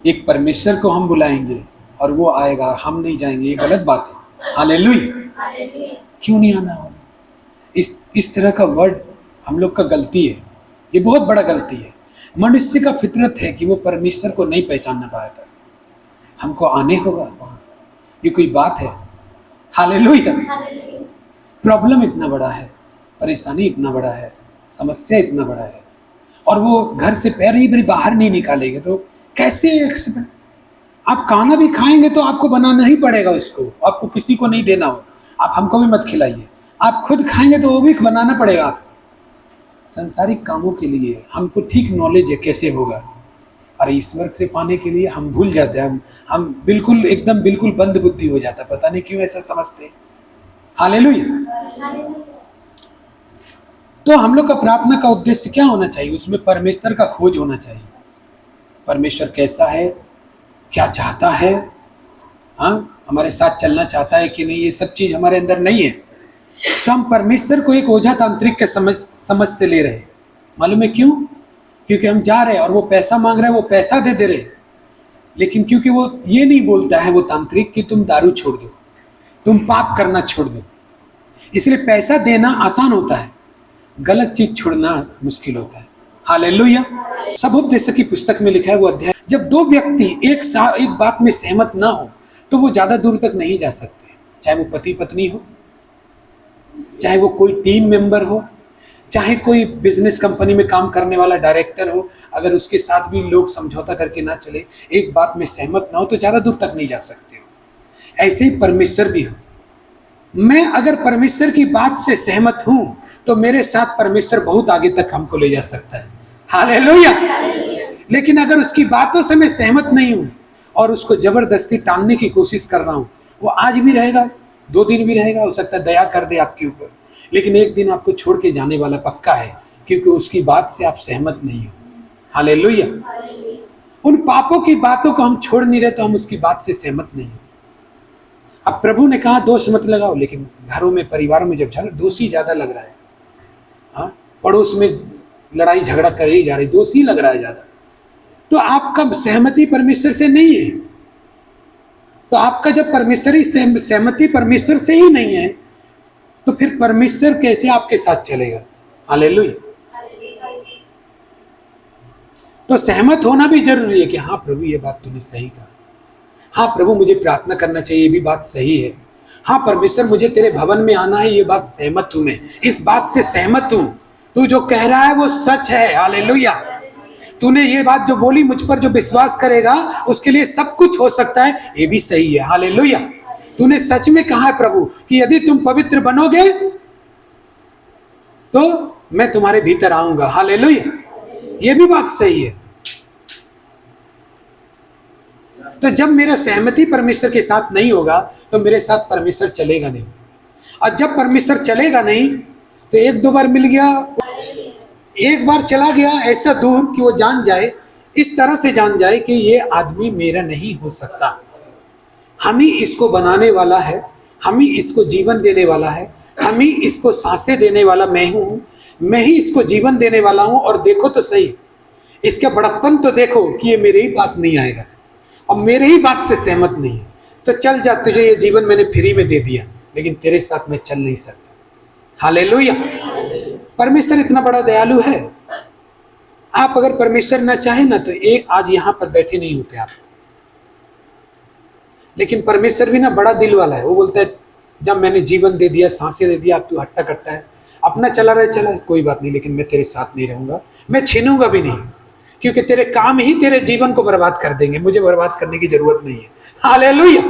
एक परमेश्वर को हम बुलाएंगे और वो आएगा, हम नहीं जाएंगे, ये गलत बात है। हालेलुया। क्यों नहीं आना होगा? इस तरह का वर्ड हम लोग का गलती है, ये बहुत बड़ा गलती है। मनुष्य का फितरत है कि वो परमेश्वर को नहीं पहचानना पाता। हमको आने होगा वहाँ, ये कोई बात है? हालेलुया। प्रॉब्लम इतना बड़ा है, परेशानी इतना बड़ा है, समस्या इतना बड़ा है, और वो घर से पैर ही भी बाहर नहीं निकालेंगे तो कैसे एक्सेप्ट? आप खाना भी खाएंगे तो आपको बनाना ही पड़ेगा उसको, आपको किसी को नहीं देना हो। आप हमको भी मत खिलाइए, आप खुद खाएंगे तो वो भी बनाना पड़ेगा आपको। संसारिक कामों के लिए हमको ठीक नॉलेज है कैसे होगा, और ईश्वर से पाने के लिए हम भूल जाते हैं। हम बिल्कुल एकदम बिल्कुल बंद बुद्धि हो जाता है, पता नहीं क्यों ऐसा समझते हैं। हालेलुया। तो हम लोग का प्रार्थना का उद्देश्य क्या होना चाहिए? उसमें परमेश्वर का खोज होना चाहिए। परमेश्वर कैसा है, क्या चाहता है, हाँ हमारे साथ चलना चाहता है कि नहीं, ये सब चीज हमारे अंदर नहीं है। तो हम परमेश्वर को एक ओझा तांत्रिक के समझ से ले रहे। मालूम है क्यों? क्योंकि हम जा रहे हैं और वो पैसा मांग रहे हैं, वो पैसा दे रहे, लेकिन क्योंकि वो ये नहीं बोलता है वो तांत्रिक कि तुम दारू छोड़ दो, तुम पाप करना छोड़ दो। इसलिए पैसा देना आसान होता है, गलत चीज छोड़ना मुश्किल होता है। हालेलुया। सबोपदेशक की पुस्तक में लिखा है वो अध्याय, जब दो व्यक्ति एक बात में सहमत ना हो तो वो ज्यादा दूर तक नहीं जा सकते। चाहे वो पति पत्नी हो, चाहे वो कोई टीम मेंबर हो, चाहे कोई बिजनेस कंपनी में काम करने वाला डायरेक्टर हो, अगर उसके साथ भी लोग समझौता करके ना चले, एक बात में सहमत ना हो तो ज्यादा दूर तक नहीं जा सकते हो। ऐसे ही परमेश्वर भी हो। मैं अगर परमेश्वर की बात से सहमत हूं तो मेरे साथ परमेश्वर बहुत आगे तक हमको ले जा सकता है। हालेलुया। लेकिन अगर उसकी बातों से मैं सहमत नहीं हूं और उसको जबरदस्ती टालने की कोशिश कर रहा हूं, वो आज भी रहेगा, 2 दिन भी रहेगा, हो सकता है दया कर दे आपके ऊपर, लेकिन एक दिन आपको छोड़ के जाने वाला पक्का है, क्योंकि उसकी बात से आप सहमत नहीं हो। हालेलुया। उन पापों की बातों को हम छोड़ नहीं रहे तो हम उसकी बात से सहमत नहीं हो। अब प्रभु ने कहा दोष मत लगाओ, लेकिन घरों में परिवारों में जब झगड़ा, दोषी ज्यादा लग रहा है। हाँ, पड़ोस में लड़ाई झगड़ा कर ही जा रही, दोषी लग रहा है ज्यादा, तो आपका सहमति परमेश्वर से नहीं है। तो आपका जब परमेश्वरी सहमति परमेश्वर से ही नहीं है तो फिर परमेश्वर कैसे आपके साथ चलेगा? हालेलुया। तो सहमत होना भी जरूरी है कि हाँ प्रभु ये बात तूने सही कहा, हाँ प्रभु मुझे प्रार्थना करना चाहिए, ये भी बात सही है, हाँ परमेश्वर मुझे तेरे भवन में आना है, ये बात सहमत हूं, मैं इस बात से सहमत हूं, तू जो कह रहा है वो सच है। हालेलुया। तूने ये बात जो बोली, मुझ पर जो विश्वास करेगा उसके लिए सब कुछ हो सकता है, ये भी सही है। हालेलुया। तूने सच में कहा है प्रभु कि यदि तुम पवित्र बनोगे तो मैं तुम्हारे भीतर आऊंगा। हालेलुया। ये भी बात सही है। तो जब मेरा सहमति परमेश्वर के साथ नहीं होगा तो मेरे साथ परमेश्वर चलेगा नहीं, और जब परमेश्वर चलेगा नहीं तो 1-2 बार मिल गया, एक बार चला गया ऐसा दूर कि वो जान जाए, इस तरह से जान जाए कि ये आदमी मेरा नहीं हो सकता, हम ही इसको बनाने वाला है, हम ही इसको जीवन देने वाला है, हम ही इसको सांसें देने वाला मैं हूं, मैं ही इसको जीवन देने वाला हूं। और देखो तो सही, इसका बड़प्पन तो देखो कि ये मेरे ही पास नहीं आएगा और मेरे ही बात से सहमत नहीं है, तो चल जा, तुझे ये जीवन मैंने फ्री में दे दिया, लेकिन तेरे साथ मैं चल नहीं सकता। हालेलुया। परमेश्वर इतना बड़ा दयालु है। आप अगर परमेश्वर ना चाहे ना तो एक आज यहां पर बैठे नहीं होते आप। लेकिन परमेश्वर भी ना बड़ा दिल वाला है, वो बोलता है जब मैंने जीवन दे दिया, सांसें दे दिया, अब तू हट्टा कट्टा है, अपना चला रहे, चला कोई बात नहीं, लेकिन मैं तेरे साथ नहीं रहूंगा, मैं छीनूंगा भी नहीं, क्योंकि तेरे काम ही तेरे जीवन को बर्बाद कर देंगे, मुझे बर्बाद करने की जरूरत नहीं है। हालेलुया।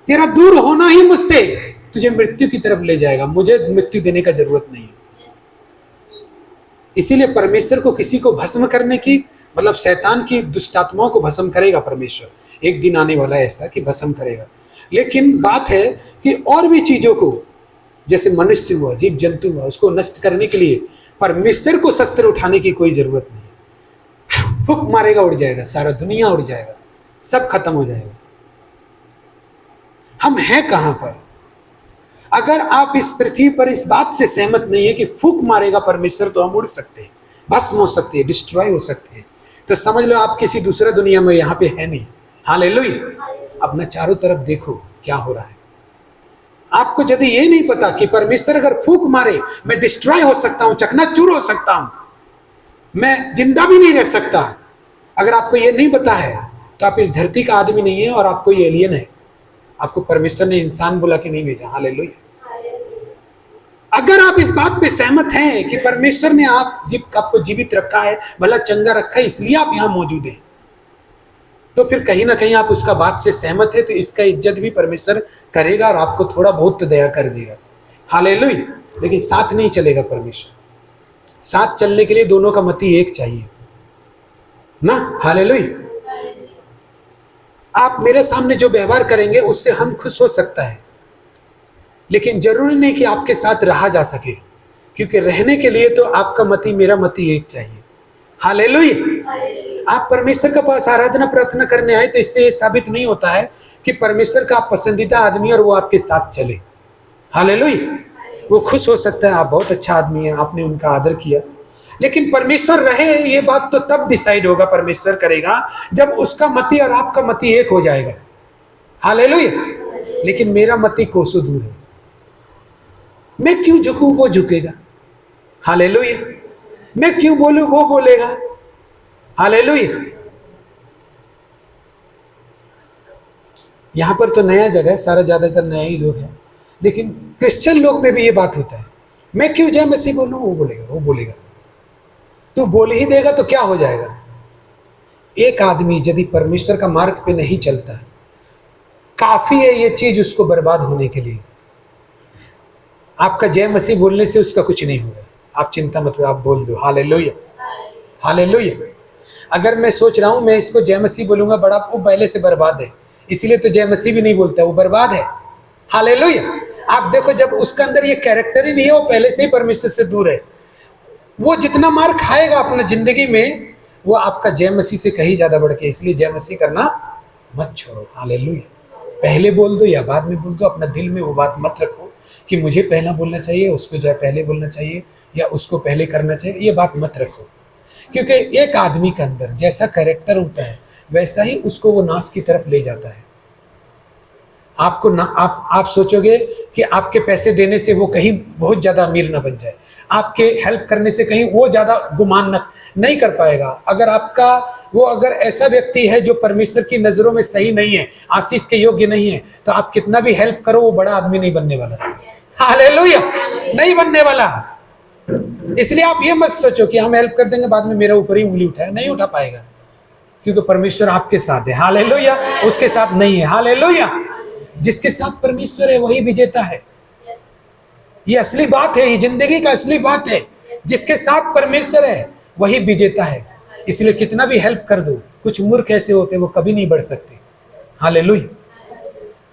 तेरा दूर होना ही मुझसे तुझे मृत्यु की तरफ ले जाएगा, मुझे मृत्यु देने का जरूरत नहीं है। इसीलिए परमेश्वर को किसी को भस्म करने की, मतलब शैतान की दुष्टात्माओं को भस्म करेगा परमेश्वर, एक दिन आने वाला है ऐसा कि भस्म करेगा। लेकिन बात है कि और भी चीजों को, जैसे मनुष्य हुआ, जीव जंतु हुआ, उसको नष्ट करने के लिए परमेश्वर को शस्त्र उठाने की कोई जरूरत नहीं। फूक मारेगा, उड़ जाएगा, सारा दुनिया उड़ जाएगा, सब खत्म हो जाएगा। हम हैं कहां पर? अगर आप इस पृथ्वी पर इस बात से सहमत नहीं है कि फूक मारेगा परमेश्वर तो हम उड़ सकते हैं, भस्म हो सकते हैं, डिस्ट्रॉय हो सकते हैं, तो समझ लो आप किसी दूसरे दुनिया में यहाँ पे है नहीं। हालेलुया। अपना चारों तरफ देखो क्या हो रहा है। आपको यदि ये नहीं पता कि परमेश्वर अगर फूंक मारे मैं डिस्ट्रॉय हो सकता हूं, चकनाचूर हो सकता हूं, मैं जिंदा भी नहीं रह सकता, अगर आपको ये नहीं पता है तो आप इस धरती का आदमी नहीं है और आपको ये एलियन है। आपको परमेश्वर ने इंसान बुला के नहीं भेजा। हालेलुया। अगर आप इस बात पे सहमत हैं कि परमेश्वर ने आपको जीवित रखा है, भला चंगा रखा है, इसलिए आप यहां मौजूद हैं, तो फिर कहीं ना कहीं आप उसका बात से सहमत है, तो इसका इज्जत भी परमेश्वर करेगा और आपको थोड़ा बहुत तो दया कर देगा। हालेलुया। लेकिन साथ नहीं चलेगा परमेश्वर। साथ चलने के लिए दोनों का मति एक चाहिए ना। हालेलुया। आप मेरे सामने जो व्यवहार करेंगे उससे हम खुश हो सकता है, लेकिन जरूरी नहीं कि आपके साथ रहा जा सके, क्योंकि रहने के लिए तो आपका मति मेरा मति एक चाहिए। हालेलुया। आप परमेश्वर के पास आराधना प्रार्थना करने आए तो इससे ये साबित नहीं होता है कि परमेश्वर का आप पसंदीदा आदमी और वो आपके साथ चले। हालेलुया। वो खुश हो सकता है आप बहुत अच्छा आदमी है, आपने उनका आदर किया, लेकिन परमेश्वर रहे ये बात तो तब डिसाइड होगा, परमेश्वर करेगा जब उसका मति और आपका मति एक हो जाएगा। हालेलुया। लेकिन मेरा मति कोसों दूर है, मैं क्यों झुकूं वो झुकेगा। हालेलुया। मैं क्यों बोलूं वो बोलेगा। हालेलुया। यहां पर तो नया जगह है, सारा ज्यादातर नया ही लोग हैं, लेकिन क्रिश्चियन लोग में भी ये बात होता है, मैं क्यों जय मसीह बोलूं वो बोलेगा। तो बोल ही देगा तो क्या हो जाएगा। एक आदमी यदि परमेश्वर का मार्ग पे नहीं चलता, काफी है ये चीज उसको बर्बाद होने के लिए। आपका जय मसीह बोलने से उसका कुछ नहीं होगा, आप चिंता मत करो, आप बोल दो। हालेलुया। हालेलुया। अगर मैं सोच रहा हूं मैं इसको जय मसीह बोलूंगा, बड़ा वो पहले से बर्बाद है, इसीलिए तो जय मसीह भी नहीं बोलता, वो बर्बाद है। हालेलुया। आप देखो जब उसका अंदर ये कैरेक्टर ही नहीं है, वो पहले से ही परमेश्वर से दूर है, वो जितना मार खाएगा अपना जिंदगी में वो आपका जय मसीह से कहीं ज्यादा बढ़ के। इसलिए जय मसीह करना मत छोड़ो। हालेलुया। पहले बोल दो या बाद में बोल दो, अपना दिल में वो बात मत रखो कि मुझे पहला बोलना चाहिए, उसको जो पहले बोलना चाहिए या उसको पहले करना चाहिए, ये बात मत रखो, क्योंकि एक आदमी के अंदर जैसा कैरेक्टर होता है वैसा ही उसको वो नाश की तरफ ले जाता है। आपको ना आप सोचोगे कि आपके पैसे देने से वो कहीं बहुत ज्यादा अमीर ना बन जाए, आपके हेल्प करने से कहीं वो ज्यादा गुमान नहीं कर पाएगा। अगर आपका वो अगर ऐसा व्यक्ति है जो परमेश्वर की नजरों में सही नहीं है, आशीष के योग्य नहीं है, तो आप कितना भी हेल्प करो वो बड़ा आदमी नहीं बनने वाला। हालेलुया। नहीं बनने वाला। इसलिए आप ये मत सोचो कि हम हेल्प कर देंगे बाद में मेरा ऊपर ही उंगली उठाए, नहीं उठा पाएगा, क्योंकि परमेश्वर आपके साथ है। हालेलुया। उसके साथ नहीं है। हालेलुया। जिसके साथ परमेश्वर है वही विजेता है। ये असली बात है, ये जिंदगी का असली बात है। जिसके साथ परमेश्वर है वही विजेता है। इसलिए कितना भी हेल्प कर दो, कुछ मूर्ख ऐसे होते हैं वो कभी नहीं बढ़ सकते। हालेलुया।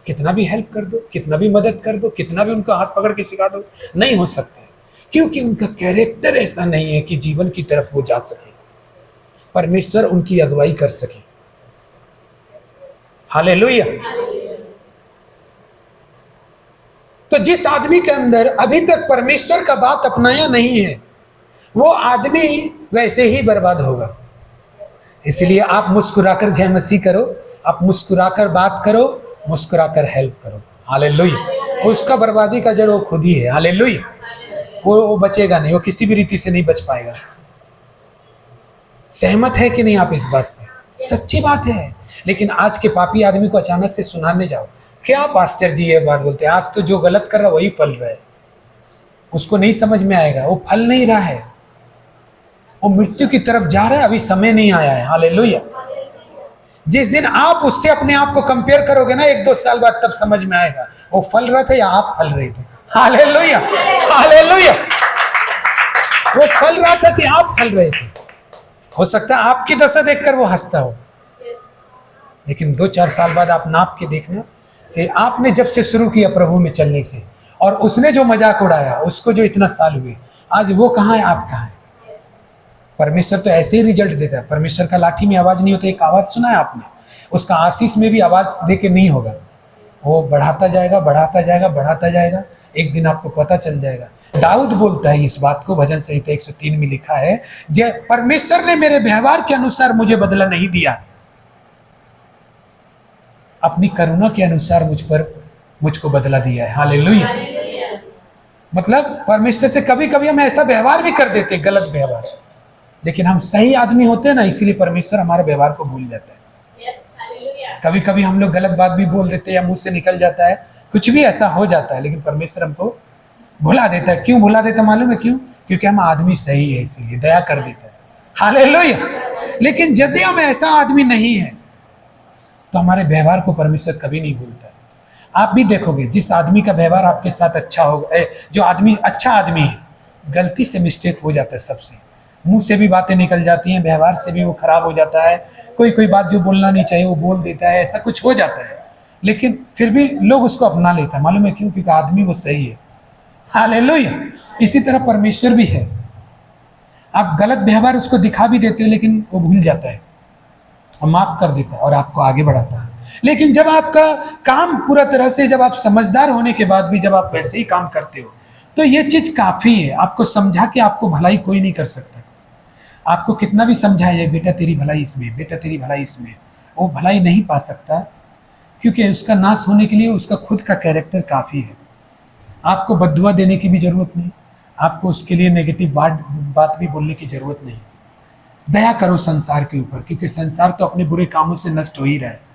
कितना भी हेल्प कर दो, कितना भी मदद कर दो, कितना भी उनका हाथ पकड़ के सिखा दो, नहीं हो सकते, क्योंकि उनका कैरेक्टर ऐसा नहीं है कि जीवन की तरफ वो जा सके, परमेश्वर उनकी अगुवाई कर सके। हालेलुया। तो जिस आदमी के अंदर अभी तक परमेश्वर का बात अपनाया नहीं है वो आदमी वैसे ही बर्बाद होगा। इसलिए आप मुस्कुराकर जय मसीह करो, आप मुस्कुराकर बात करो, मुस्कुराकर हेल्प करो। हालेलुया। उसका बर्बादी का जड़ वो खुद ही है। हालेलुया। वो बचेगा नहीं, वो किसी भी रीति से नहीं बच पाएगा। सहमत है कि नहीं आप इस बात पे? सच्ची बात है। लेकिन आज के पापी आदमी को अचानक से सुनाने जाओ, क्या पास्टर जी ये बात बोलते हैं, आज तो जो गलत कर रहा वही फल रहा है, उसको नहीं समझ में आएगा, वो फल नहीं रहा है, वो मृत्यु की तरफ जा रहा है, अभी समय नहीं आया है। हालेलुया। जिस दिन आप उससे अपने आप को कंपेयर करोगे ना 1-2 साल बाद, तब समझ में आएगा वो फल रहा था या आप फल रहे थे। हालेलुया। हालेलुया। वो फल रहा था कि आप फल रहे थे। हो सकता है आपकी दशा देखकर वो हंसता हो, लेकिन 2-4 साल बाद आप नाप के देखना कि आपने जब से शुरू किया प्रभु में चलने से, और उसने जो मजाक उड़ाया, उसको जो इतना साल हुए, आज वो कहाँ है, आप कहाँ है। परमेश्वर तो ऐसे ही रिजल्ट देता है। परमेश्वर का लाठी में आवाज नहीं होता, एक आवाज सुना है आपने, उसका आशीष में भी आवाज दे के नहीं होगा। वो बढ़ाता जाएगा, बढ़ाता जाएगा, बढ़ाता जाएगा, एक दिन आपको पता चल जाएगा। दाऊद बोलता है इस बात को, भजन संहिता 103 में लिखा है, परमेश्वर ने मेरे व्यवहार के अनुसार मुझे बदला नहीं दिया, अपनी करुणा के अनुसार मुझको बदला दिया है। हालेलुया। मतलब परमेश्वर से कभी कभी हम ऐसा व्यवहार भी कर देते, गलत व्यवहार, लेकिन हम सही आदमी होते हैं ना, इसीलिए परमेश्वर हमारे व्यवहार को भूल जाता है। कभी कभी हम लोग गलत बात भी बोल देते हैं या मुंह से निकल जाता है, कुछ भी ऐसा हो जाता है, लेकिन परमेश्वर हमको भुला देता है। क्यों भुला देता मालूम है क्यों? क्योंकि हम आदमी सही है, इसीलिए दया कर देता है। हालेलुया। लेकिन यदि हम ऐसा आदमी नहीं है तो हमारे व्यवहार को परमेश्वर कभी नहीं भूलता। आप भी देखोगे, जिस आदमी का व्यवहार आपके साथ अच्छा होगा, जो आदमी अच्छा आदमी है, गलती से मिस्टेक हो जाता है सबसे, मुंह से भी बातें निकल जाती हैं, व्यवहार से भी वो खराब हो जाता है, कोई बात जो बोलना नहीं चाहिए वो बोल देता है, ऐसा कुछ हो जाता है, लेकिन फिर भी लोग उसको अपना लेता है। मालूम है क्यों? क्योंकि आदमी वो सही है। हालेलुया। इसी तरह परमेश्वर भी है, आप गलत व्यवहार उसको दिखा भी देते हो, लेकिन वो भूल जाता है और माफ कर देता है और आपको आगे बढ़ाता है। लेकिन जब आपका काम पूरा तरह से, जब आप समझदार होने के बाद भी जब आप वैसे ही काम करते हो, तो ये चीज काफी है। आपको समझा के आपको भलाई कोई नहीं कर सकता। आपको कितना भी समझाए, बेटा तेरी भलाई इसमें, बेटा तेरी भलाई इसमें, वो भलाई नहीं पा सकता, क्योंकि उसका नाश होने के लिए उसका खुद का कैरेक्टर काफी है। आपको बद्दुआ देने की भी जरूरत नहीं, आपको उसके लिए नेगेटिव बात भी बोलने की जरूरत नहीं। दया करो संसार के ऊपर, क्योंकि संसार तो अपने बुरे कामों से नष्ट हो ही रहा है।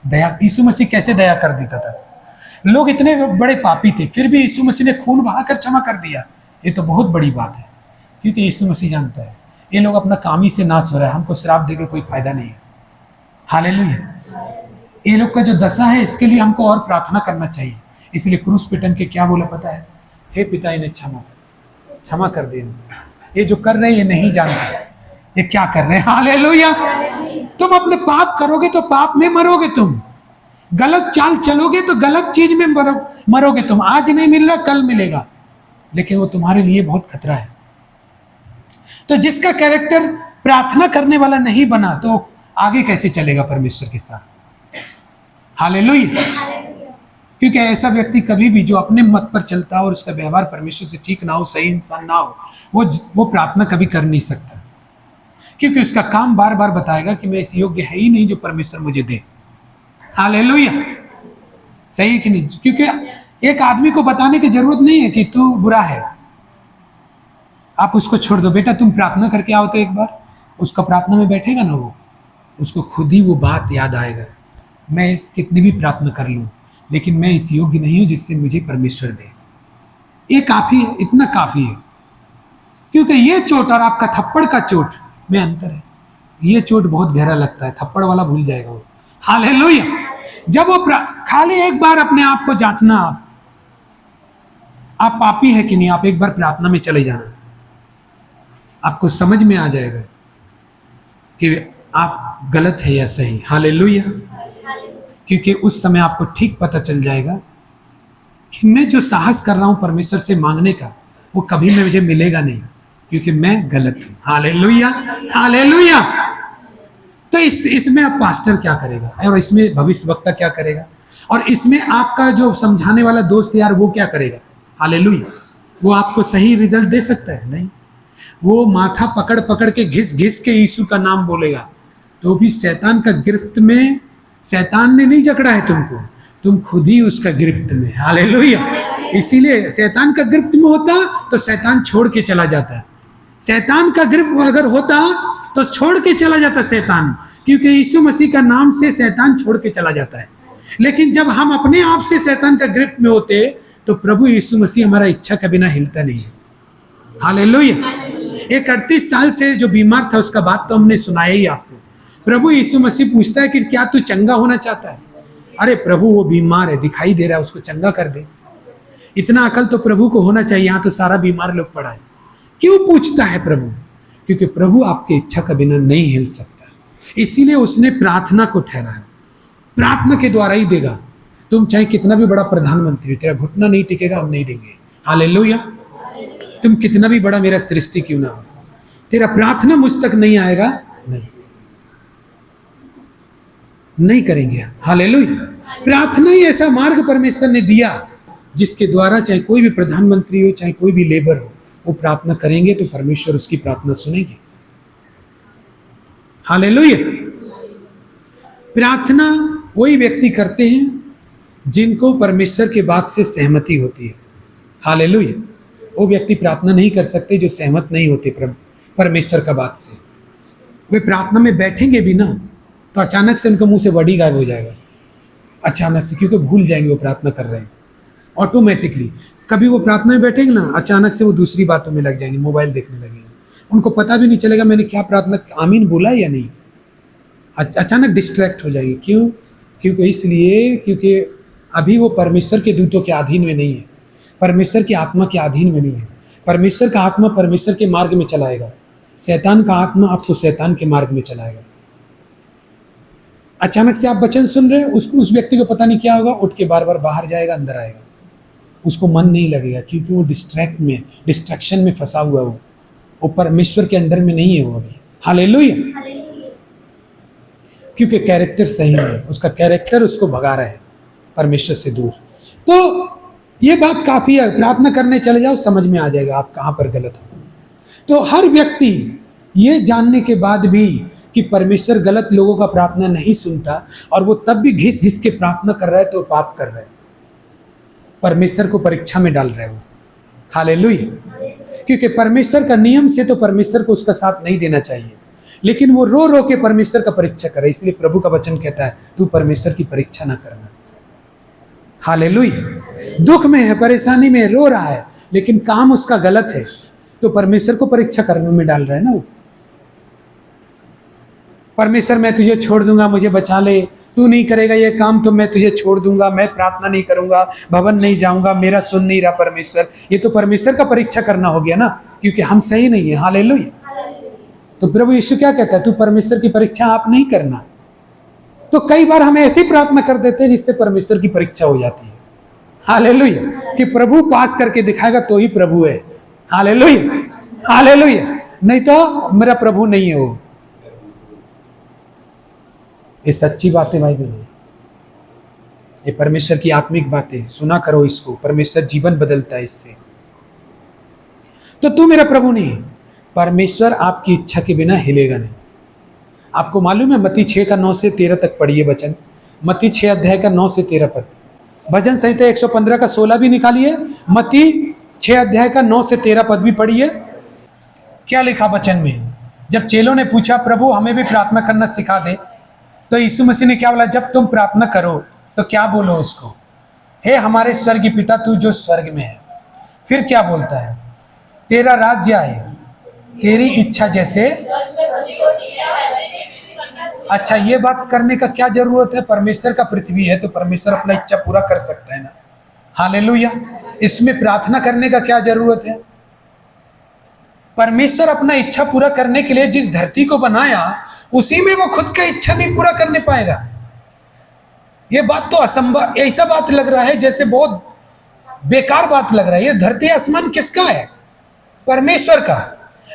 दया, यीशु मसीह कैसे दया कर देता था? लोग इतने बड़े पापी थे, फिर भी यीशु मसीह ने खून बहाकर क्षमा कर दिया। ये तो बहुत बड़ी बात है, क्योंकि यीशु मसीह जानता है ये लोग अपना काम ही से नाश हो रहा है, हमको श्राप देकर कोई फायदा नहीं है। हालेलुया। ये लोग का जो दशा है, इसके लिए हमको और प्रार्थना करना चाहिए। इसलिए क्रूस पे टंग के क्या बोला पता है? हे पिता, इन्हें क्षमा कर दे, ये जो कर रहे हैं ये नहीं जानते ये क्या कर रहे हैं। हालेलुया। तुम अपने पाप करोगे तो पाप में मरोगे, तुम गलत चाल चलोगे तो गलत चीज में मरोगे तुम। आज नहीं मिल रहा, कल मिलेगा, लेकिन वो तुम्हारे लिए बहुत खतरा है। तो जिसका कैरेक्टर प्रार्थना करने वाला नहीं बना, तो आगे कैसे चलेगा परमेश्वर के साथ? हालेलुया। क्योंकि ऐसा व्यक्ति कभी भी जो अपने मत पर चलता हो और उसका व्यवहार परमेश्वर से ठीक ना हो, सही इंसान ना हो, वो प्रार्थना कभी कर नहीं सकता, क्योंकि उसका काम बार बार बताएगा कि मैं इस योग्य है ही नहीं जो परमेश्वर मुझे दे। हालेलुया। सही है कि नहीं? क्योंकि एक आदमी को बताने की जरूरत नहीं है कि तू बुरा है, आप उसको छोड़ दो, बेटा तुम प्रार्थना करके आओ, तो एक बार उसका प्रार्थना में बैठेगा ना, वो उसको खुद ही वो बात याद आएगा, मैं कितनी भी प्रार्थना कर लूं, लेकिन मैं इस योग्य नहीं हूं जिससे मुझे परमेश्वर दे। ये काफी है, इतना काफी है। क्योंकि ये चोट और आपका थप्पड़ का चोट में अंतर है। ये चोट बहुत गहरा लगता है, थप्पड़ वाला भूल जाएगा वो। हालेलुया। जब वो खाली एक बार अपने आप को जांचना, आप पापी है कि नहीं, आप एक बार प्रार्थना में चले जाना, आपको समझ में आ जाएगा कि आप गलत है या सही। हालेलुया। क्योंकि उस समय आपको ठीक पता चल जाएगा कि मैं जो साहस कर रहा हूं परमेश्वर से मांगने का, वो कभी मुझे मिलेगा नहीं, क्योंकि मैं गलत हूं। हालेलुया। हालेलुया। तो इसमें अब पास्टर क्या करेगा, और इसमें भविष्यवक्ता क्या करेगा, और इसमें आपका जो समझाने वाला दोस्त यार वो क्या करेगा? हालेलुया। वो आपको सही रिजल्ट दे सकता है? नहीं। वो माथा पकड़ पकड़ के घिस घिस के यीशु का नाम बोलेगा, तो भी शैतान का गिरफ्त में, शैतान ने नहीं जकड़ा है तुमको, तुम खुद ही उसका गिरफ्त में। हालेलुया। इसीलिए शैतान का गिरफ्त में होता तो शैतान छोड़ के चला जाता। शैतान का गिरफ्त अगर होता तो छोड़ के चला जाता शैतान, क्योंकि यीशु मसीह का नाम से शैतान छोड़ के चला जाता है। लेकिन जब हम अपने आप से शैतान का गिरफ्त में होते, तो प्रभु यीशु मसीह हमारा इच्छा के बिना हिलता नहीं। हालेलुया। एक 38 साल से जो बीमार था, उसका बात तो हमने सुनाया ही आपको। प्रभु यीशु मसीह पूछता है कि क्या तू चंगा होना चाहता है? अरे प्रभु, वो बीमार है, दिखाई दे रहा है, उसको चंगा कर दे। इतना अकल तो प्रभु को होना चाहिए, यहाँ तो सारा बीमार लोग पड़ा है। क्यों पूछता है प्रभु? क्योंकि प्रभु आपकी इच्छा का बिना नहीं हिल सकता, इसीलिए उसने प्रार्थना को ठहराया। प्रार्थना के द्वारा ही देगा। तुम चाहे कितना भी बड़ा प्रधानमंत्री, तेरा घुटना नहीं टिकेगा, हम नहीं देंगे। हालेलुया। तुम कितना भी बड़ा मेरा सृष्टि क्यों ना हो, तेरा प्रार्थना मुझ तक नहीं आएगा, नहीं करेंगे। हालेलुया। प्रार्थना ही ऐसा मार्ग परमेश्वर ने दिया जिसके द्वारा चाहे कोई भी प्रधानमंत्री हो, चाहे कोई भी लेबर हो, वो प्रार्थना करेंगे तो परमेश्वर उसकी प्रार्थना सुनेंगे। हालेलुया। प्रार्थना वही व्यक्ति करते हैं जिनको परमेश्वर के बात से सहमति होती है। हालेलुया। वो व्यक्ति प्रार्थना नहीं कर सकते जो सहमत नहीं होते परमेश्वर का बात से। वे प्रार्थना में बैठेंगे भी ना तो अचानक से उनके मुंह से वर्ड ही गायब हो जाएगा, अचानक से, क्योंकि भूल जाएंगे वो प्रार्थना कर रहे हैं ऑटोमेटिकली। कभी वो प्रार्थना में बैठेंगे ना, अचानक से वो दूसरी बातों में लग जाएंगे, मोबाइल देखने लगेंगे, उनको पता भी नहीं चलेगा मैंने क्या प्रार्थना, आमीन बोला या नहीं, अचानक डिस्ट्रैक्ट हो जाएगी। क्यों? क्योंकि इसलिए क्योंकि अभी वो परमेश्वर के दूतों के अधीन में नहीं है, परमेश्वर की आत्मा के अधीन में नहीं है। परमेश्वर का आत्मा परमेश्वर के मार्ग में चलाएगा, शैतान का आत्मा आपको शैतान के मार्ग में चलाएगा। अचानक से आप वचन सुन रहे हैं, उस व्यक्ति को पता नहीं क्या होगा, उठ के बार बार बाहर जाएगा, अंदर आएगा, उसको मन नहीं लगेगा, क्योंकि वो डिस्ट्रैक्शन में फंसा हुआ वो परमेश्वर के अंडर में नहीं है वो अभी। हालेलुया। क्योंकि कैरेक्टर सही है, उसका कैरेक्टर उसको भगा रहा है परमेश्वर से दूर। तो ये बात काफी है, प्रार्थना करने चले जाओ, समझ में आ जाएगा आप कहां पर गलत हो। तो हर व्यक्ति ये जानने के बाद भी कि परमेश्वर गलत लोगों का प्रार्थना नहीं सुनता और वो तब भी घिस घिस के प्रार्थना कर रहा है, तो पाप कर रहा है, परमेश्वर को परीक्षा में डाल रहे हो। हालेलुया। क्योंकि परमेश्वर का नियम से तो परमेश्वर को उसका साथ नहीं देना चाहिए, लेकिन वो रो रो के परमेश्वर का परीक्षा करे। इसलिए प्रभु का वचन कहता है तू परमेश्वर की परीक्षा ना करना। हालेलुया। दुख में है, परेशानी में रो रहा है, लेकिन काम उसका गलत है, तो परमेश्वर को परीक्षा करने में डाल रहा है ना वो। परमेश्वर मैं तुझे छोड़ दूंगा, मुझे बचा ले, तू नहीं करेगा ये काम तो मैं तुझे छोड़ दूंगा, मैं प्रार्थना नहीं करूंगा, भवन नहीं जाऊंगा, मेरा सुन नहीं रहा परमेश्वर। ये तो परमेश्वर का परीक्षा करना हो गया ना, क्योंकि हम सही नहीं है। हालेलुया। तो प्रभु यीशु क्या कहता है, तू परमेश्वर की परीक्षा आप नहीं करना। तो कई बार हम ऐसी प्रार्थना कर देते हैं जिससे परमेश्वर की परीक्षा हो जाती है। हालेलुया। कि प्रभु पास करके दिखाएगा तो ही प्रभु है। हालेलुया। हालेलुया। नहीं तो मेरा प्रभु नहीं है वो। ये सच्ची बात है भाई बहन, ये परमेश्वर की आत्मिक बातें सुना करो इसको, परमेश्वर जीवन बदलता है इससे। तो तू मेरा प्रभु नहीं है, परमेश्वर आपकी इच्छा के बिना हिलेगा नहीं। आपको मालूम है मत्ती 6 का 9 से 13 तक पढ़िए वचन, मत्ती 6 अध्याय का 9 से 13 पद। भजन संहिता 115 का 16 भी निकालिए, मत्ती 6 अध्याय का 9 से 13 पद भी पढ़िए। क्या लिखा वचन में? जब चेलों ने पूछा प्रभु हमें भी प्रार्थना करना सिखा दे, तो यीशु मसीह ने क्या बोला? जब तुम प्रार्थना करो तो क्या बोलो उसको, हे हमारे स्वर्गीय पिता तू जो स्वर्ग में है। फिर क्या बोलता है? तेरा राज्य आए, तेरी इच्छा जैसे। अच्छा, ये बात करने का क्या जरूरत है? परमेश्वर का पृथ्वी है तो परमेश्वर अपना इच्छा पूरा कर सकता है ना। हालेलुया। इसमें प्रार्थना करने का क्या जरूरत है? परमेश्वर अपना इच्छा पूरा करने के लिए जिस धरती को बनाया उसी में वो खुद का इच्छा नहीं पूरा करने पाएगा। ये बात तो असंभव, ऐसा बात लग रहा है जैसे बहुत बेकार बात लग रहा है। ये धरती आसमान किसका है? परमेश्वर का।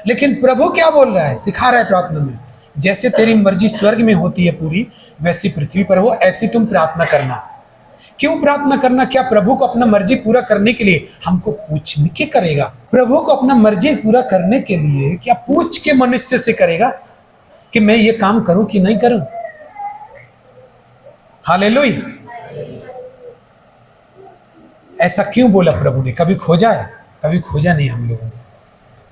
लेकिन प्रभु क्या बोल रहा है, सिखा रहा है प्रार्थना में, जैसे तेरी मर्जी स्वर्ग में होती है पूरी, वैसी पृथ्वी पर हो, ऐसी तुम प्रार्थना करना। क्यों प्रार्थना करना? क्या प्रभु को अपना मर्जी पूरा करने के लिए हमको पूछ के करेगा? प्रभु को अपना मर्जी पूरा करने के लिए क्या पूछ के मनुष्य से करेगा कि मैं ये काम करूं कि नहीं करूं? हालेलुया। ऐसा क्यों बोला प्रभु ने? कभी खोजा है? कभी खोजा नहीं हम लोगों ने।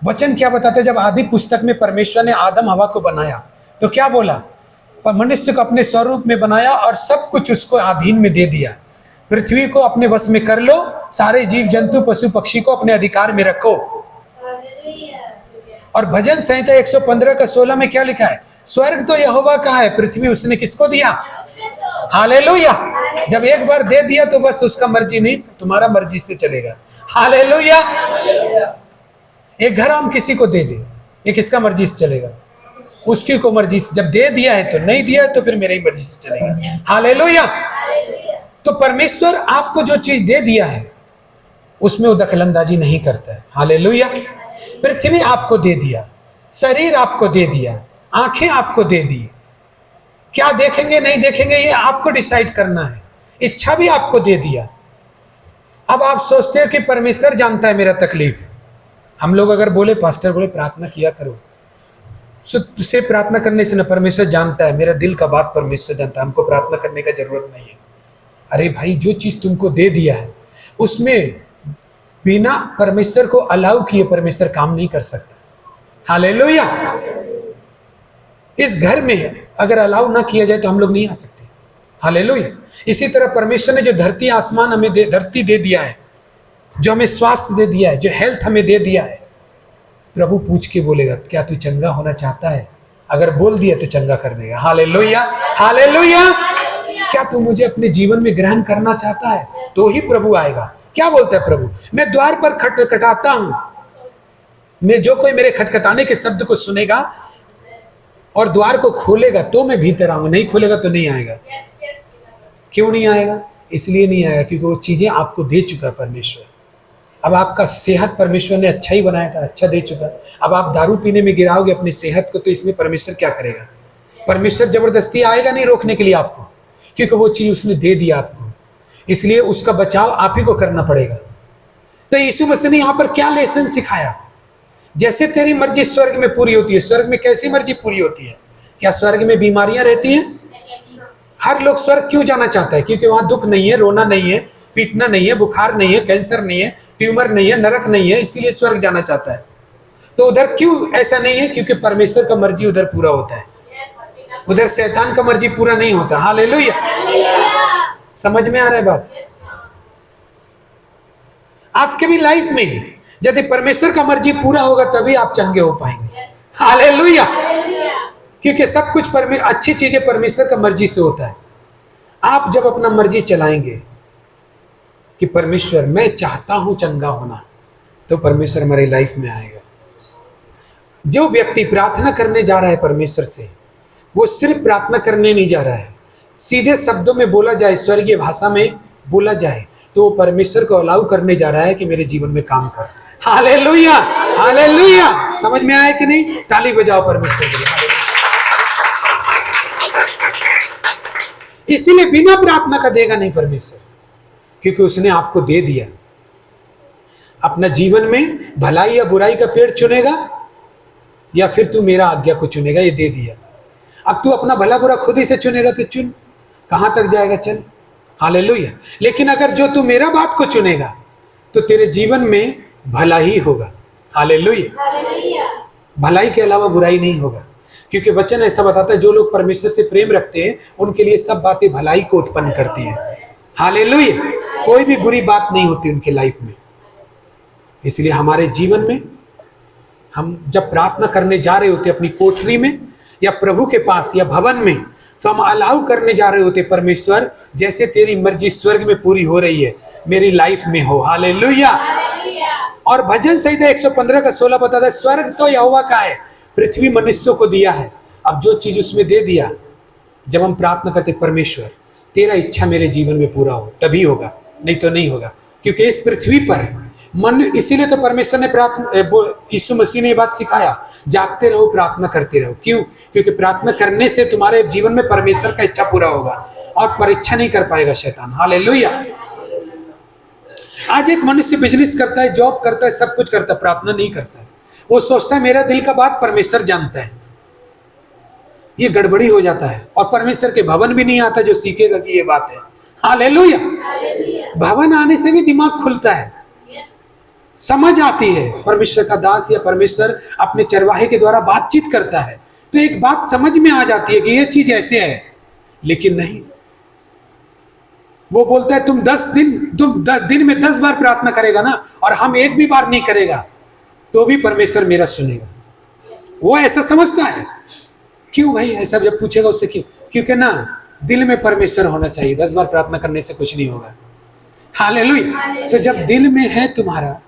वचन क्या बताते? जब आदि पुस्तक में परमेश्वर ने आदम हवा को बनाया तो क्या बोला? पर मनुष्य को अपने स्वरूप में बनाया और सब कुछ उसको अधीन में दे दिया। पृथ्वी को अपने वश में कर लो, सारे जीव जंतु पशु पक्षी को अपने अधिकार में रखो। और भजन संहिता 115 का 16 में क्या लिखा है? स्वर्ग तो यहोवा का है, पृथ्वी उसने किसको दिया? हालेलुया। जब एक बार दे दिया तो बस उसका मर्जी नहीं, तुम्हारा मर्जी से चलेगा। हालेलुया। एक घर हम किसी को दे दे, ये किसका मर्जी से चलेगा? उसकी को मर्जी से। जब दे दिया है तो नहीं दिया है तो फिर मेरी मर्जी से चलेगा। हालेलुया। तो परमेश्वर आपको जो चीज दे दिया है उसमें वो दखलंदाजी नहीं करता है। हालेलुया। पृथ्वी आपको दे दिया, शरीर आपको दे दिया, आंखें आपको दे दी, क्या देखेंगे नहीं देखेंगे ये आपको डिसाइड करना है। इच्छा भी आपको दे दिया। अब आप सोचते हो कि परमेश्वर जानता है मेरा तकलीफ। हम लोग अगर बोले, पास्टर बोले प्रार्थना किया करो, सिर्फ प्रार्थना करने से ना, परमेश्वर जानता है मेरा दिल का बात, परमेश्वर जानता है, हमको प्रार्थना करने का जरूरत नहीं है। अरे भाई, जो चीज तुमको दे दिया है उसमें बिना परमेश्वर को अलाउ किए परमेश्वर काम नहीं कर सकता। हालेलुया। इस घर में अगर अलाउ ना किया जाए तो हम लोग नहीं आ सकते। हालेलुया। इसी तरह परमेश्वर ने जो धरती आसमान हमें धरती दे दिया है, जो हमें स्वास्थ्य दे दिया है, जो हेल्थ हमें दे दिया है, प्रभु पूछ के बोलेगा क्या तू चंगा होना चाहता है? अगर बोल दिया तो चंगा कर देगा। Hallelujah, hallelujah. क्या तू मुझे अपने जीवन में ग्रहण करना चाहता है? तो ही प्रभु आएगा। क्या बोलता है प्रभु? मैं द्वार पर खटखटाता हूं, मैं जो कोई मेरे खटखटाने के शब्द को सुनेगा और द्वार को खोलेगा तो मैं भीतर आऊंगा, नहीं खोलेगा तो नहीं आएगा। क्यों नहीं आएगा? इसलिए नहीं आएगा क्योंकि वो चीजें आपको दे चुका है परमेश्वर। अब आपका सेहत परमेश्वर ने अच्छा ही बनाया था, अच्छा दे चुका। अब आप दारू पीने में गिराओगे अपनी सेहत को, तो इसमें परमेश्वर क्या करेगा? परमेश्वर जबरदस्ती आएगा नहीं रोकने के लिए आपको, क्योंकि वो चीज उसने दे दिया आपको, इसलिए उसका बचाव आप ही को करना पड़ेगा। तो यीशु मसीह ने यहाँ पर क्या लेसन सिखाया? जैसे तेरी मर्जी स्वर्ग में पूरी होती है। स्वर्ग में कैसी मर्जी पूरी होती है? क्या स्वर्ग में बीमारियां रहती हैं? हर लोग स्वर्ग क्यों जाना चाहता है? क्योंकि वहां दुख नहीं है, रोना नहीं है, पीटना नहीं है, बुखार नहीं है, कैंसर नहीं है, ट्यूमर नहीं है, नरक नहीं है, इसीलिए स्वर्ग जाना चाहता है। तो उधर क्यों ऐसा नहीं है? क्योंकि परमेश्वर का मर्जी उधर पूरा होता है, उधर शैतान का मर्जी पूरा नहीं होता। हालेलुया। समझ में आ रहा है बात? आपके भी लाइफ में यदि परमेश्वर का मर्जी पूरा होगा तभी आप चंगे हो पाएंगे। हालेलुया। क्योंकि सब कुछ अच्छी चीजें परमेश्वर का मर्जी से होता है। आप जब अपना मर्जी चलाएंगे कि परमेश्वर मैं चाहता हूं चंगा होना, तो परमेश्वर हमारी लाइफ में आएगा। जो व्यक्ति प्रार्थना करने जा रहा है परमेश्वर से, वो सिर्फ प्रार्थना करने नहीं जा रहा है, सीधे शब्दों में बोला जाए, स्वर्गीय भाषा में बोला जाए, तो वो परमेश्वर को अलाउ करने जा रहा है कि मेरे जीवन में काम कर। Hallelujah, hallelujah. समझ में आया कि नहीं? ताली बजाओ परमेश्वर के लिए। इसीलिए बिना प्रार्थना का देगा नहीं परमेश्वर, क्योंकि उसने आपको दे दिया। अपना जीवन में भलाई या बुराई का पेड़ चुनेगा या फिर तू मेरा आज्ञा को चुनेगा, ये दे दिया। अब तू अपना भला बुरा खुद ही से चुनेगा तो चुन, कहां तक जाएगा चल। हालेलुया। लेकिन अगर जो तू मेरा बात को चुनेगा तो तेरे जीवन में भला ही होगा। हालेलुया। भलाई के अलावा बुराई नहीं होगा, क्योंकि वचन ऐसा बताता है जो लोग परमेश्वर से प्रेम रखते हैं उनके लिए सब बातें भलाई को उत्पन्न करती हैं। हालेलुया। कोई भी बुरी बात नहीं होती उनके लाइफ में। इसलिए हमारे जीवन में हम जब प्रार्थना करने जा रहे होते अपनी कोठरी में या प्रभु के पास या भवन में, तो हम अलाउ करने जा रहे होते परमेश्वर जैसे तेरी मर्जी स्वर्ग में पूरी हो रही है मेरी लाइफ में हो। हालेलुया। और भजन संहिता 115 का 16 बताता है स्वर्ग तो यहोवा का है, पृथ्वी मनुष्यों को दिया है। अब जो चीज उसमें दे दिया, जब हम प्रार्थना करते परमेश्वर तेरा इच्छा मेरे जीवन में पूरा हो, तभी होगा, नहीं तो नहीं होगा। क्योंकि इस पृथ्वी पर मन, इसीलिए तो परमेश्वर ने यीशु मसीह ने ये बात सिखाया, जागते रहो, प्रार्थना करते रहो। क्यों? क्योंकि प्रार्थना करने से तुम्हारे जीवन में परमेश्वर का इच्छा पूरा होगा और परीक्षा नहीं कर पाएगा शैतान। हालेलुया। आज एक मनुष्य बिजनेस करता है, जॉब करता है, सब कुछ करता है, प्रार्थना नहीं करता है। वो सोचता है मेरा दिल का बात परमेश्वर जानता है। ये गड़बड़ी हो जाता है और परमेश्वर के भवन भी नहीं आता जो सीखेगा कि ये बात है। हालेलुया। भवन आने से भी दिमाग खुलता है, समझ आती है। परमेश्वर का दास या परमेश्वर अपने चरवाहे के द्वारा बातचीत करता है तो एक बात समझ में आ जाती है कि ये चीज ऐसे है। लेकिन नहीं, वो बोलता है तुम 10 दिन में 10 बार प्रार्थना करेगा ना, और हम एक भी बार नहीं करेगा तो भी परमेश्वर मेरा सुनेगा। वो ऐसा समझता है। क्यों भाई? ऐसा जब पूछेगा उससे क्यों? क्योंकि ना दिल में परमेश्वर होना चाहिए। 10 बार प्रार्थना करने से कुछ नहीं होगा। हालेलुया। तो जब दिल में है तुम्हारा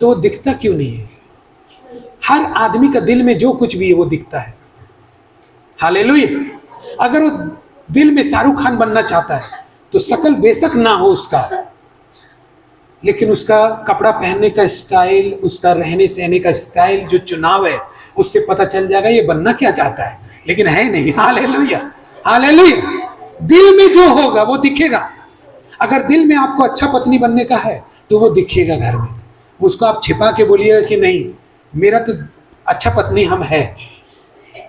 तो वो दिखता क्यों नहीं है? हर आदमी का दिल में जो कुछ भी है वो दिखता है। हालेलुया। अगर वो दिल में शाहरुख खान बनना चाहता है तो शकल बेशक ना हो उसका, लेकिन उसका कपड़ा पहनने का स्टाइल, उसका रहने सहने का स्टाइल, जो चुनाव है, उससे पता चल जाएगा ये बनना क्या चाहता है, लेकिन है नहीं। हालेलुया। हालेलुया। दिल में जो होगा वो दिखेगा। अगर दिल में आपको अच्छा पत्नी बनने का है तो वो दिखेगा घर में। उसको आप छिपा के बोलिएगा कि नहीं, मेरा तो अच्छा पत्नी हम है,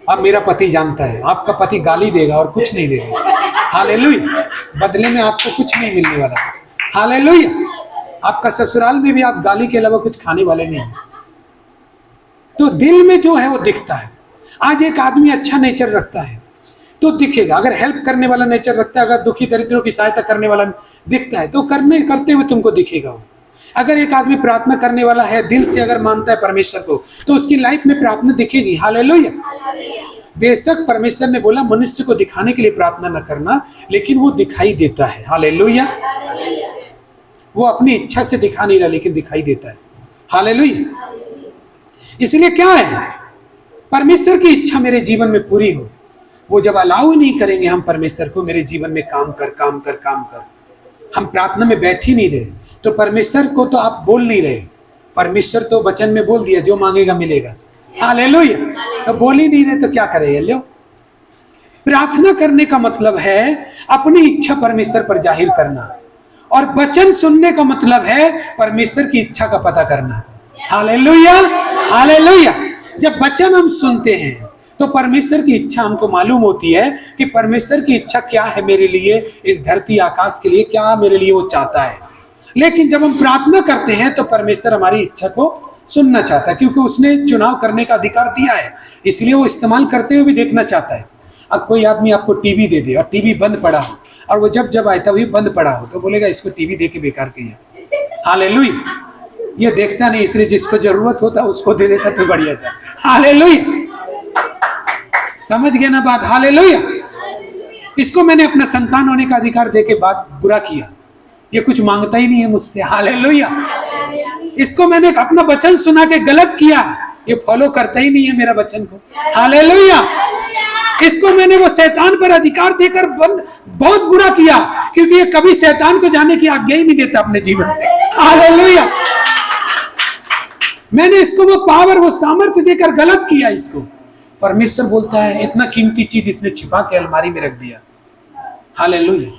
अब मेरा पति जानता है। आपका पति गाली देगा और कुछ नहीं देगा। हालेलुया। बदले में आपको कुछ नहीं मिलने वाला। हालेलुया। आपका ससुराल में भी आप गाली के अलावा कुछ खाने वाले नहीं हैं। तो दिल में जो है वो दिखता है। आज एक आदमी अच्छा नेचर रखता है तो दिखेगा। अगर हेल्प करने वाला नेचर रखता है, अगर दुखी दरिद्रों की सहायता करने वाला दिखता है तो करते हुए तुमको दिखेगा वो। अगर एक आदमी प्रार्थना करने वाला है, दिल से अगर मानता है परमेश्वर को, तो उसकी लाइफ में प्रार्थना दिखेगी। हालेलुया। बेशक परमेश्वर ने बोला मनुष्य को दिखाने के लिए प्रार्थना न करना, लेकिन वो दिखाई देता है। हालेलुया। वो अपनी इच्छा से दिखा नहीं रहा, लेकिन दिखाई देता है। हालेलुया। इसलिए क्या है, परमेश्वर की इच्छा मेरे जीवन में पूरी हो। वो जब अलाउ नहीं करेंगे हम परमेश्वर को, मेरे जीवन में काम कर, हम प्रार्थना में बैठ ही नहीं रहे, तो परमेश्वर को तो आप बोल नहीं रहे। परमेश्वर तो वचन में बोल दिया जो मांगेगा मिलेगा। हालेलुया। तो बोल ही नहीं रहे तो क्या करेंगे? लो, प्रार्थना करने का मतलब है अपनी इच्छा परमेश्वर पर जाहिर करना, और वचन सुनने का मतलब है परमेश्वर की इच्छा का पता करना। हालेलुया। हालेलुया। जब वचन हम सुनते हैं तो परमेश्वर की इच्छा हमको मालूम होती है कि परमेश्वर की इच्छा क्या है मेरे लिए, इस धरती आकाश के लिए क्या मेरे लिए वो चाहता है। लेकिन जब हम प्रार्थना करते हैं तो परमेश्वर हमारी इच्छा को सुनना चाहता है, क्योंकि उसने चुनाव करने का अधिकार दिया है, इसलिए वो इस्तेमाल करते हुए भी देखना चाहता है। अब कोई आदमी आपको टीवी दे दे और टीवी बंद पड़ा हो, और वो जब आए तभी बंद पड़ा हो, तो बोलेगा इसको टीवी दे के बेकार किया। हालेलुया। ये देखता नहीं, इसलिए जिसको जरूरत होता उसको दे देता तो बढ़िया था। हालेलुया। समझ गए ना बात? हालेलुया। इसको मैंने अपना संतान होने का अधिकार दे के बात बुरा किया, ये कुछ मांगता ही नहीं है मुझसे। हालेलुया। इसको मैंने अपना वचन सुना के गलत किया, ये फॉलो करता ही नहीं है मेरा वचन को। हालेलुया। इसको मैंने वो शैतान पर अधिकार देकर बहुत बुरा किया, क्योंकि ये कभी शैतान को जाने की आज्ञा ही नहीं देता अपने जीवन से। हालेलुया। मैंने इसको वो पावर, वो सामर्थ्य देकर गलत किया। इसको परमेश्वर बोलता है इतना कीमती चीज इसने छिपा के अलमारी में रख दिया। हालेलुया।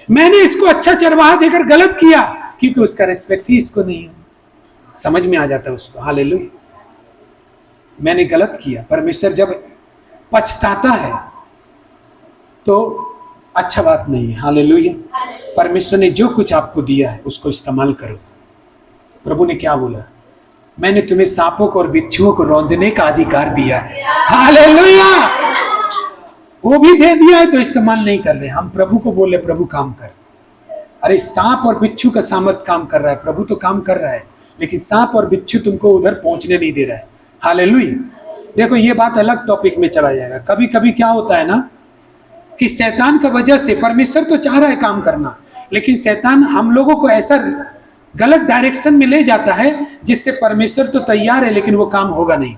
मैंने इसको अच्छा चरवाहा देकर गलत किया, क्योंकि उसका रिस्पेक्ट ही इसको नहीं है, समझ में आ जाता है उसको। हालेलुया। मैंने गलत किया। परमेश्वर जब पछताता है तो अच्छा बात नहीं है। हालेलुया। परमेश्वर ने जो कुछ आपको दिया है उसको इस्तेमाल करो। प्रभु ने क्या बोला? मैंने तुम्हें सांपों को और बिच्छुओं को रौंदने का अधिकार दिया है। हालेलुया। वो भी दे दिया है तो इस्तेमाल नहीं कर रहे। हम प्रभु को बोले प्रभु काम कर। अरे सांप और बिच्छू का सामर्थ काम कर रहा है, प्रभु तो काम कर रहा है, लेकिन सांप और बिच्छू तुमको उधर पहुंचने नहीं दे रहा है। हालेलुया। देखो ये बात अलग टॉपिक में चला जाएगा। कभी कभी क्या होता है ना कि शैतान का वजह से, परमेश्वर तो चाह रहा है काम करना, लेकिन शैतान हम लोगों को ऐसा गलत डायरेक्शन में ले जाता है जिससे परमेश्वर तो तैयार है लेकिन वो काम होगा नहीं।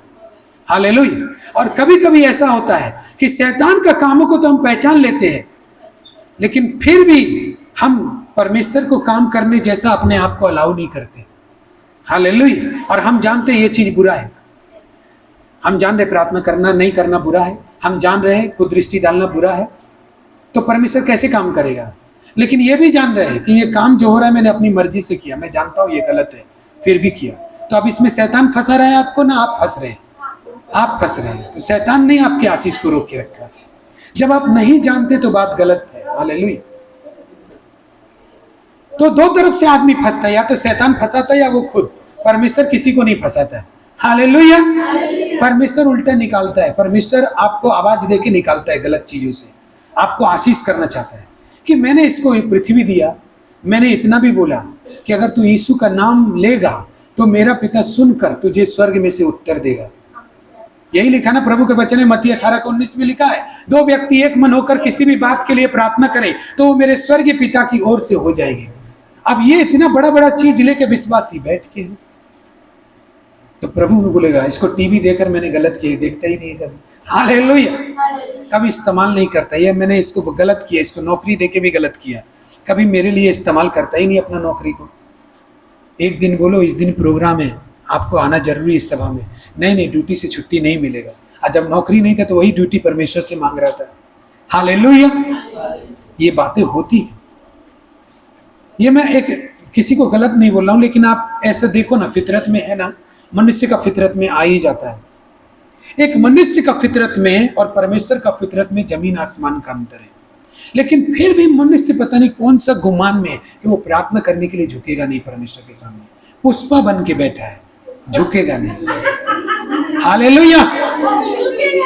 हालेलुया। और कभी कभी ऐसा होता है कि शैतान का कामों को तो हम पहचान लेते हैं, लेकिन फिर भी हम परमेश्वर को काम करने जैसा अपने आप को अलाउ नहीं करते। हालेलुया। और हम जानते हैं ये चीज बुरा है, हम जान रहे प्रार्थना करना नहीं करना बुरा है, हम जान रहे हैं कुदृष्टि डालना बुरा है, तो परमेश्वर कैसे काम करेगा? लेकिन ये भी जान रहे हैं कि ये काम जो हो रहा है मैंने अपनी मर्जी से किया, मैं जानता हूं ये गलत है, फिर भी किया। तो अब इसमें शैतान फंसा रहा है आपको, ना आप फंस रहे हैं? आप फंस रहे हैं। तो शैतान ने आपके आशीष को रोक के रखा है। जब आप नहीं जानते तो बात गलत है। हालेलुया। तो दो तरफ से आदमी फंसता है, या तो शैतान फंसाता है या वो खुद। परमेश्वर किसी को नहीं फंसाता है। हालेलुया। परमेश्वर उल्टा निकालता है। परमेश्वर आपको आवाज देके निकालता है गलत चीजों से, आपको आशीष करना चाहता है कि मैंने इसको पृथ्वी दिया, मैंने इतना भी बोला कि अगर तू यीशु का नाम लेगा तो मेरा पिता सुनकर तुझे स्वर्ग में से उत्तर देगा। यही लिखा ना प्रभु के वचन में, मत्ती 18:19 में लिखा है, दो व्यक्ति एक मन होकर किसी भी बात के लिए प्रार्थना करें तो वो मेरे स्वर्गीय पिता की ओर से हो जाएगी। अब ये इतना बड़ा बड़ा चीज लेके विश्वासी बैठ के हैं, तो प्रभु को बोलेगा इसको टीवी देकर मैंने गलत किया, देखता ही नहीं है कभी। हालेलुया। कभी इस्तेमाल नहीं करता, ये मैंने इसको गलत किया, इसको नौकरी देके भी गलत किया, कभी मेरे लिए इस्तेमाल करता ही नहीं अपना नौकरी को। एक दिन बोलो इस दिन प्रोग्राम है, आपको आना जरूरी है इस सभा में, नहीं ड्यूटी से छुट्टी नहीं मिलेगा। और जब नौकरी नहीं था तो वही ड्यूटी परमेश्वर से मांग रहा था, हालेलुया। ये बातें होती हैं। ये मैं एक किसी को गलत नहीं बोल रहा हूं, लेकिन आप ऐसे देखो ना, फितरत में है ना, मनुष्य का फितरत में आ ही जाता है। एक मनुष्य का फितरत में और परमेश्वर का फितरत में जमीन आसमान का अंतर है। लेकिन फिर भी मनुष्य पता नहीं कौन सा गुमान में है कि वो प्रार्थना करने के लिए झुकेगा नहीं परमेश्वर के सामने। पुष्पा बन के बैठा है, झुकेगा नहीं। हालेलुया।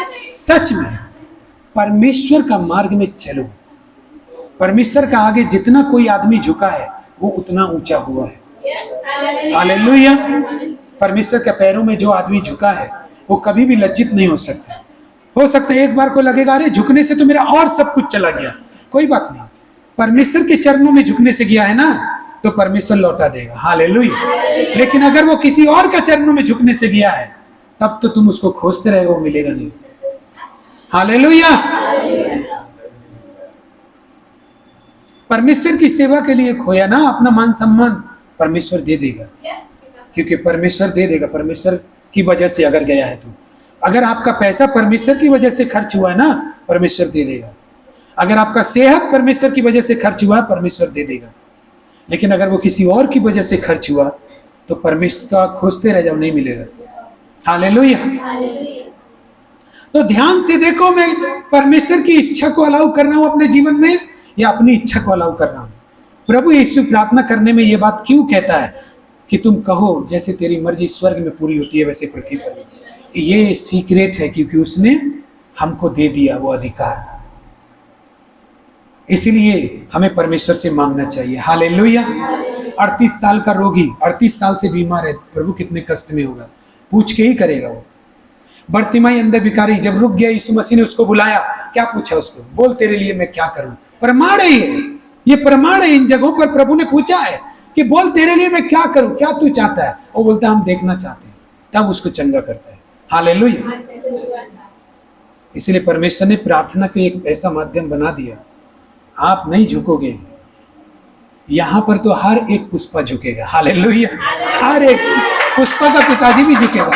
सच में परमेश्वर का मार्ग में चलो। परमेश्वर का आगे जितना कोई आदमी झुका है वो उतना ऊंचा हुआ है। हालेलुया। परमेश्वर के पैरों में जो आदमी झुका है वो कभी भी लज्जित नहीं हो सकता। हो सकता है एक बार को लगेगा अरे झुकने से तो मेरा और सब कुछ चला गया, कोई बात नहीं। परमेश्वर के चरणों में झुकने से गया है ना, तो परमेश्वर लौटा देगा। हालेलुया। लेकिन अगर वो किसी और का चरणों में झुकने से गया है, तब तो तुम उसको खोजते रहेगा, वो मिलेगा नहीं। हालेलुया। परमेश्वर की सेवा के लिए खोया ना अपना मान सम्मान, परमेश्वर दे देगा, क्योंकि परमेश्वर दे देगा। परमेश्वर की वजह से अगर गया है तो, अगर आपका पैसा परमेश्वर की वजह से खर्च हुआ है ना, परमेश्वर दे देगा। अगर आपका सेहत परमेश्वर की वजह से खर्च हुआ, परमेश्वर दे देगा। लेकिन अगर वो किसी और की वजह से खर्च हुआ, तो परमेश्वर खोजते रह जाओ, नहीं मिलेगा। हालेलुया। तो ध्यान से देखो, मैं परमेश्वर की इच्छा को अलाउ कर रहा हूं अपने जीवन में या अपनी इच्छा को अलाउ कर रहा हूं। प्रभु यीशु प्रार्थना करने में यह बात क्यों कहता है कि तुम कहो जैसे तेरी मर्जी स्वर्ग में पूरी होती है वैसे पृथ्वी पर। ये सीक्रेट है, क्योंकि उसने हमको दे दिया वो अधिकार। इसलिए हमें परमेश्वर से मांगना चाहिए। हालेलुया। 38 साल का रोगी 38 साल से बीमार है, प्रभु कितने कष्ट में होगा, पूछ के ही करेगा वो। बर्तिमाई अंधे भिखारी जब रुक गया, यीशु मसीह ने उसको बुलाया, क्या पूछा उसको? बोल तेरे लिए मैं क्या करूं। प्रमाण है ये प्रमाण है। इन जगहों पर प्रभु ने पूछा है कि बोल तेरे लिए मैं क्या करूं, क्या तू चाहता है। वो बोलता है हम देखना चाहते हैं, तब उसको चंगा करता है। हालेलुया। इसलिए परमेश्वर ने प्रार्थना को एक ऐसा माध्यम बना दिया, आप नहीं झुकोगे, यहां पर तो हर एक पुष्पा झुकेगा। हालेलुया। हर एक पुष्पा का पिताजी भी झुकेगा।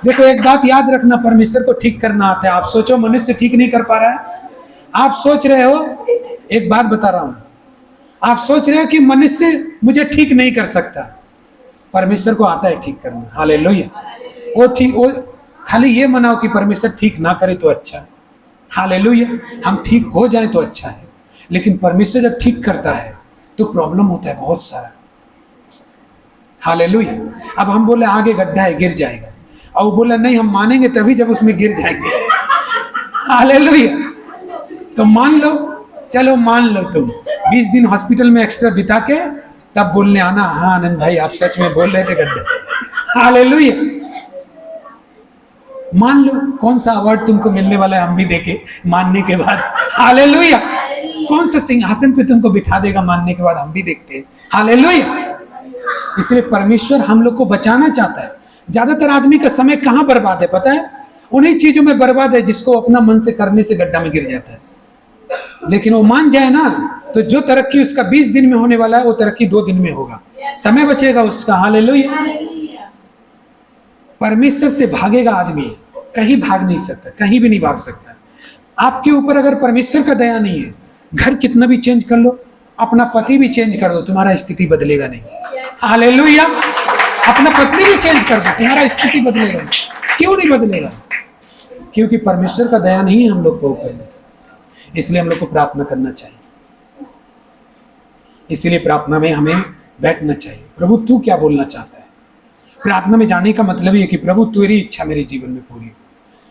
देखो एक बात याद रखना, परमेश्वर को ठीक करना आता है। आप सोचो मनुष्य ठीक नहीं कर पा रहा है, आप सोच रहे हो, एक बात बता रहा हूं, आप सोच रहे हो कि मनुष्य मुझे ठीक नहीं कर सकता, परमेश्वर को आता है ठीक करना। हालेलुया। वो खाली ये मनाओ कि परमेश्वर ठीक ना करे तो अच्छा। हालेलुया। हम ठीक हो जाए तो अच्छा है, लेकिन परमेश्वर जब ठीक करता है तो प्रॉब्लम होता है बहुत सारा। हालेलुया। अब हम बोले आगे गड्ढा है गिर जाएगा, और वो बोला नहीं हम मानेंगे तभी जब उसमें गिर जाएंगे। हालेलुया। तो मान लो, चलो मान लो तुम 20 दिन हॉस्पिटल में एक्स्ट्रा बिता के तब बोलने आना, हाँ आनंद भाई आप सच में बोल रहे थे गड्ढा। हालेलुया। मान लो कौन सा अवार्ड तुमको मिलने वाला है, हम भी देखे मानने के बाद। हालेलुया। कौन सा सिंहासन पे तुमको बिठा देगा मानने के बाद, हम भी देखते हैं। हालेलुया। इसलिए परमेश्वर हम लोग को बचाना चाहता है। ज्यादातर आदमी का समय कहाँ बर्बाद है पता है? उन्हीं चीजों में बर्बाद है जिसको अपना मन से करने से गड्ढा में गिर जाता है। लेकिन वो मान जाए ना, तो जो तरक्की उसका 20 दिन में होने वाला है वो तरक्की 2 दिन में होगा, समय बचेगा उसका। हालेलुया। परमेश्वर से भागेगा आदमी, कहीं भाग नहीं सकता, कहीं भी नहीं भाग सकता। आपके ऊपर अगर परमेश्वर का दया नहीं है, घर कितना भी चेंज कर लो, अपना पति भी चेंज कर दो, तुम्हारा स्थिति बदलेगा नहीं। हालेलुया। अपना पत्नी भी चेंज कर दो, तुम्हारा स्थिति बदलेगा नहीं। क्यों नहीं बदलेगा? क्योंकि परमेश्वर का दया नहीं है हम लोग के ऊपर। इसलिए हम लोग को प्रार्थना करना चाहिए। इसलिए प्रार्थना में हमें बैठना चाहिए। प्रभु तू क्या बोलना चाहता है? प्रार्थना में जाने का मतलब ये है कि प्रभु तेरी इच्छा मेरे जीवन में पूरी हो।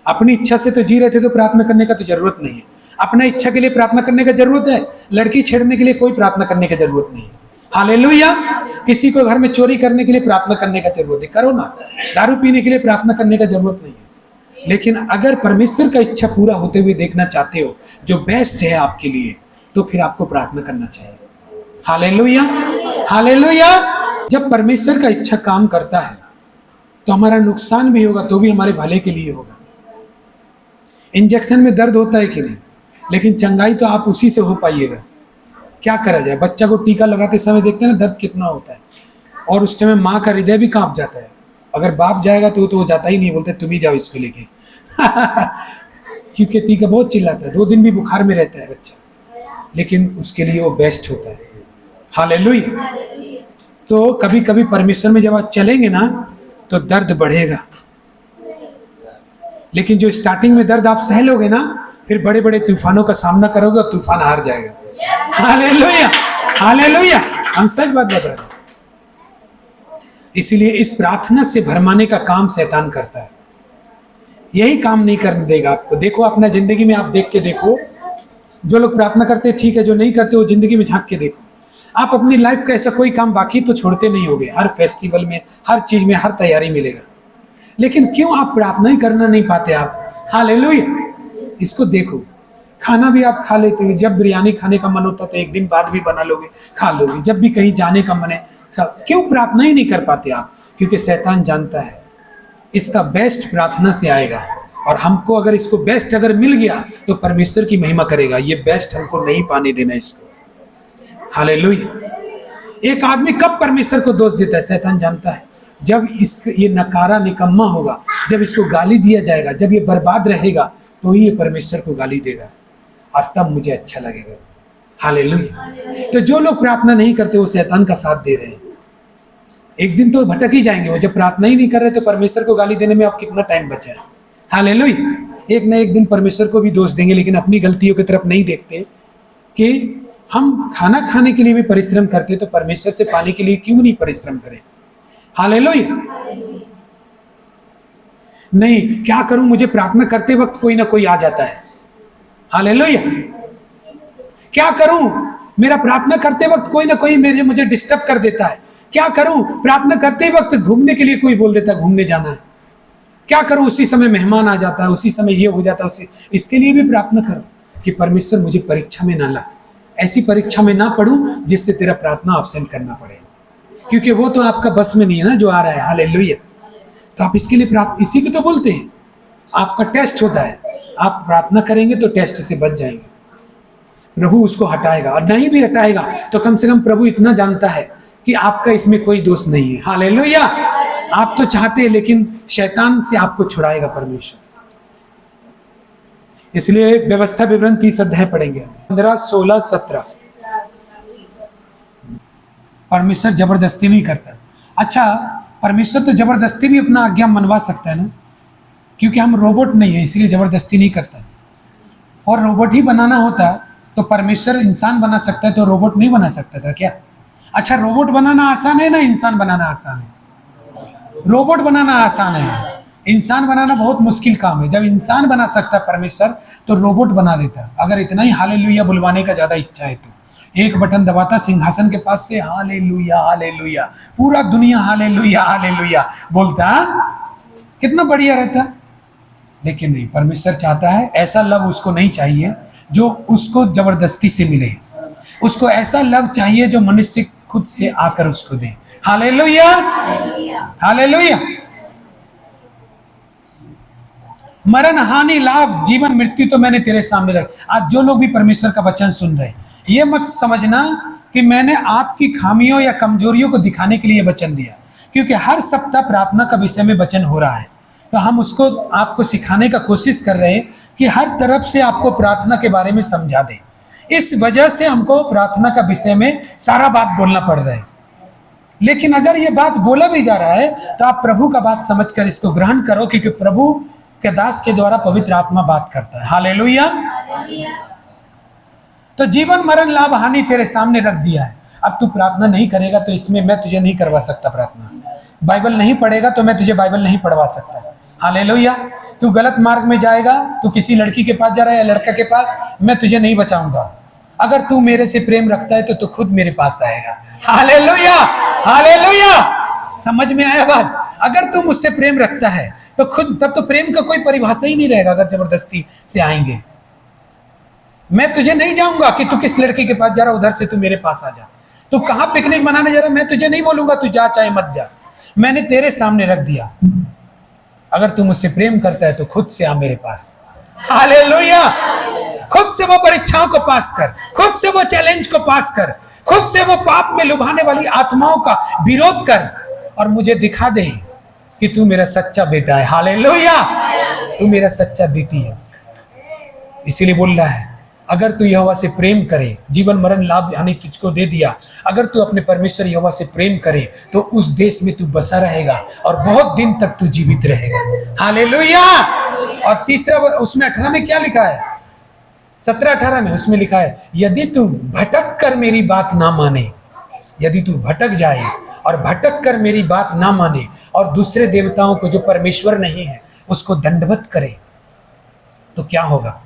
अपनी इच्छा से तो जी रहे थे तो प्रार्थना करने का तो जरूरत नहीं है। अपना इच्छा के लिए प्रार्थना करने का जरूरत है, लड़की छेड़ने के लिए कोई प्रार्थना करने की जरूरत नहीं है। हालेलुया। किसी को घर में चोरी करने के लिए प्रार्थना करने का जरूरत है, करो ना। दारू पीने के लिए प्रार्थना करने का जरूरत नहीं है। लेकिन अगर परमेश्वर का इच्छा पूरा होते हुए देखना चाहते हो, जो बेस्ट है आपके लिए, तो फिर आपको प्रार्थना करना चाहिए। हालेलुया। हालेलुया। जब परमेश्वर का इच्छा काम करता है तो हमारा नुकसान भी होगा तो भी हमारे भले के लिए होगा। इंजेक्शन में दर्द होता है कि नहीं, लेकिन चंगाई तो आप उसी से हो पाइएगा। क्या करा जाए, बच्चा को टीका लगाते समय देखते हैं ना दर्द कितना होता है, और उस टाइम माँ का हृदय भी कांप जाता है। अगर बाप जाएगा तो वो जाता ही नहीं, बोलते तुम ही जाओ इसको लेके। क्योंकि टीका बहुत चिल्लाता है, 2 दिन भी बुखार में रहता है बच्चा, लेकिन उसके लिए वो बेस्ट होता है। हालेलुया। तो कभी कभी परमेश्वर में जब आप चलेंगे ना तो दर्द बढ़ेगा, लेकिन जो स्टार्टिंग में दर्द आप सह लोगे ना, फिर बड़े बड़े तूफानों का सामना करोगे और तूफान हार जाएगा। हालेलुया, हालेलुया, हम सच बात बता रहे हैं। इसीलिए इस प्रार्थना से भरमाने का काम शैतान करता है, यही काम नहीं करने देगा आपको। देखो अपना जिंदगी में आप देख के देखो, जो लोग प्रार्थना करते हैं ठीक है, जो नहीं करते वो जिंदगी में झांक के देखो। आप अपनी लाइफ का ऐसा कोई काम बाकी तो छोड़ते नहीं होगे, हर फेस्टिवल में, हर चीज में, हर तैयारी मिलेगा, लेकिन क्यों आप प्रार्थना ही करना नहीं पाते आप? हालेलुया। इसको देखो, खाना भी आप खा लेते हो, जब बिरयानी खाने का मन होता तो एक दिन बाद भी बना लोगे, खा लोगे, जब भी कहीं जाने का मन है सब, क्यों प्रार्थना ही नहीं कर पाते आप? क्योंकि शैतान जानता है इसका बेस्ट प्रार्थना से आएगा, और हमको अगर इसको बेस्ट अगर मिल गया तो परमेश्वर की महिमा करेगा। ये बेस्ट हमको नहीं पाने देना इसको। हालेलुया। एक आदमी कब परमेश्वर को दोष देता है? शैतान जानता है जब ये नकारा निकम्मा होगा, जब इसको गाली दिया जाएगा, जब ये बर्बाद रहेगा, तो ही ये परमेश्वर को गाली देगा, और तब मुझे अच्छा लगेगा। हालेलुया। तो जो लोग प्रार्थना नहीं करते वो शैतान का साथ दे रहे हैं, एक दिन तो भटक ही जाएंगे। वो जब प्रार्थना ही नहीं कर रहे तो परमेश्वर को गाली देने में आप कितना टाइम बचा है? हालेलुया। एक ना एक दिन परमेश्वर को भी दोष देंगे, लेकिन अपनी गलतियों की तरफ नहीं देखते कि हम खाना खाने के लिए भी परिश्रम करते, तो परमेश्वर से पाने के लिए क्यों नहीं परिश्रम करें? हालेलुया। नहीं, क्या करूं, मुझे प्रार्थना करते वक्त कोई ना कोई आ जाता है। हालेलुया। क्या करूं, मेरा प्रार्थना करते वक्त कोई ना कोई मुझे डिस्टर्ब कर देता है। क्या करूं, प्रार्थना करते वक्त घूमने के लिए कोई बोल देता है घूमने जाना है। क्या करूं, उसी समय मेहमान आ जाता है, उसी समय ये हो जाता है, उसी इसके लिए भी प्रार्थना करो कि परमेश्वर मुझे परीक्षा में ना ला, ऐसी परीक्षा में ना पढ़ूं जिससे तेरा प्रार्थना एब्सेंट करना पड़े, क्योंकि वो तो आपका बस में नहीं है ना जो आ रहा है। हालेलुया। तो आप इसके लिए इसी को तो बोलते हैं, आपका टेस्ट होता है, आप प्रार्थना करेंगे तो टेस्ट से बच जाएंगे, प्रभु उसको हटाएगा, और नहीं भी हटाएगा तो कम से कम प्रभु इतना जानता है कि आपका इसमें कोई दोष नहीं है। हालेलुया। आप तो चाहते हैं, लेकिन शैतान से आपको छुड़ाएगा परमेश्वर। इसलिए व्यवस्था विवरण 30 अध्याय पढ़ेंगे, 15, 16, 17। परमेश्वर जबरदस्ती नहीं करता। अच्छा, परमेश्वर तो जबरदस्ती भी अपना आज्ञा मनवा सकता है ना, क्योंकि हम रोबोट नहीं है, इसलिए जबरदस्ती नहीं करता। और रोबोट ही बनाना होता तो परमेश्वर इंसान बना सकता है, तो रोबोट नहीं बना सकता था क्या? अच्छा, रोबोट बनाना आसान है ना इंसान बनाना आसान है? रोबोट बनाना आसान है, इंसान बनाना बहुत मुश्किल काम है। जब इंसान बना सकता है परमेश्वर, तो रोबोट बना देता। अगर इतना ही हालेलुया बुलवाने का ज्यादा इच्छा है तो एक बटन दबाता सिंहासन के पास से, हालेलुया हालेलुया, पूरा दुनिया हालेलुया हालेलुया बोलता, कितना बढ़िया रहता। लेकिन नहीं, परमेश्वर चाहता है ऐसा लव उसको नहीं चाहिए जो उसको जबरदस्ती से मिले, उसको ऐसा लव चाहिए जो मनुष्य खुद से आकर उसको दे। Hallelujah hallelujah. मरण हानि लाभ जीवन मृत्यु तो मैंने तेरे सामने रख। आज जो लोग भी परमेश्वर का वचन सुन रहे हैं, ये मत समझना कि मैंने आपकी खामियों या कमजोरियों को दिखाने के लिए वचन दिया, क्योंकि हर सप्ताह प्रार्थना का विषय में वचन हो रहा है, तो हम उसको आपको सिखाने का कोशिश कर रहे हैं कि हर तरफ से आपको प्रार्थना के बारे में समझा दें। इस वजह से हमको प्रार्थना का विषय में सारा बात बोलना पड़ रहा है। लेकिन अगर ये बात बोला भी जा रहा है तो आप प्रभु का बात समझकर इसको ग्रहण करो, क्योंकि प्रभु के दास के द्वारा पवित्र आत्मा बात करता है। हालेलुया। तो जीवन मरण लाभ हानि तेरे सामने रख दिया है। अब तू प्रार्थना नहीं करेगा तो इसमें मैं तुझे नहीं करवा सकता प्रार्थना। बाइबल नहीं पढ़ेगा तो मैं तुझे बाइबल नहीं पढ़वा सकता। हालेलुया। तू गलत मार्ग में जाएगा, तू किसी लड़की के पास जा रहा है या लड़का के पास, मैं तुझे नहीं बचाऊंगा। अगर तू मेरे से प्रेम रखता है तो तू खुद मेरे पास आएगा। Hallelujah hallelujah. समझ में आया बात? अगर तू मुझसे प्रेम रखता है तो खुद, तब तो प्रेम का कोई परिभाषा ही नहीं रहेगा। अगर जबरदस्ती से आएंगे, मैं तुझे नहीं जाऊंगा कि तू किस लड़की के पास जा रहा, उधर से तू मेरे पास आ जा। तू कहां पिकनिक मनाने जा रहा, मैं तुझे नहीं बोलूंगा तू जा चाहे मत जा, मैंने तेरे सामने रख दिया। अगर तू मुझसे प्रेम करता है तो खुद से आ मेरे पास। हालेलुया। खुद से वो परीक्षाओं को पास कर, खुद से वो चैलेंज को पास कर, खुद से वो पाप में लुभाने वाली आत्माओं का विरोध कर, और मुझे दिखा दे कि तू मेरा सच्चा बेटा है। हालेलुया। तू मेरा सच्चा बेटी है। इसीलिए बोल रहा है, अगर तू यहोवा से प्रेम करे, जीवन मरण लाभ यानी तुझको दे दिया, अगर तू अपने परमेश्वर यहोवा से प्रेम करे तो उस देश में तू बसा रहेगा और बहुत दिन तक तू जीवित रहेगा। हालेलुया। और तीसरा उसमें 18 में क्या लिखा है, 17-18 में उसमें लिखा है, यदि तू भटक कर मेरी बात ना माने, यदि तू भटक जाए और भटक कर मेरी बात ना माने और दूसरे देवताओं को जो परमेश्वर नहीं है उसको दंडवत करे, तो क्या होगा?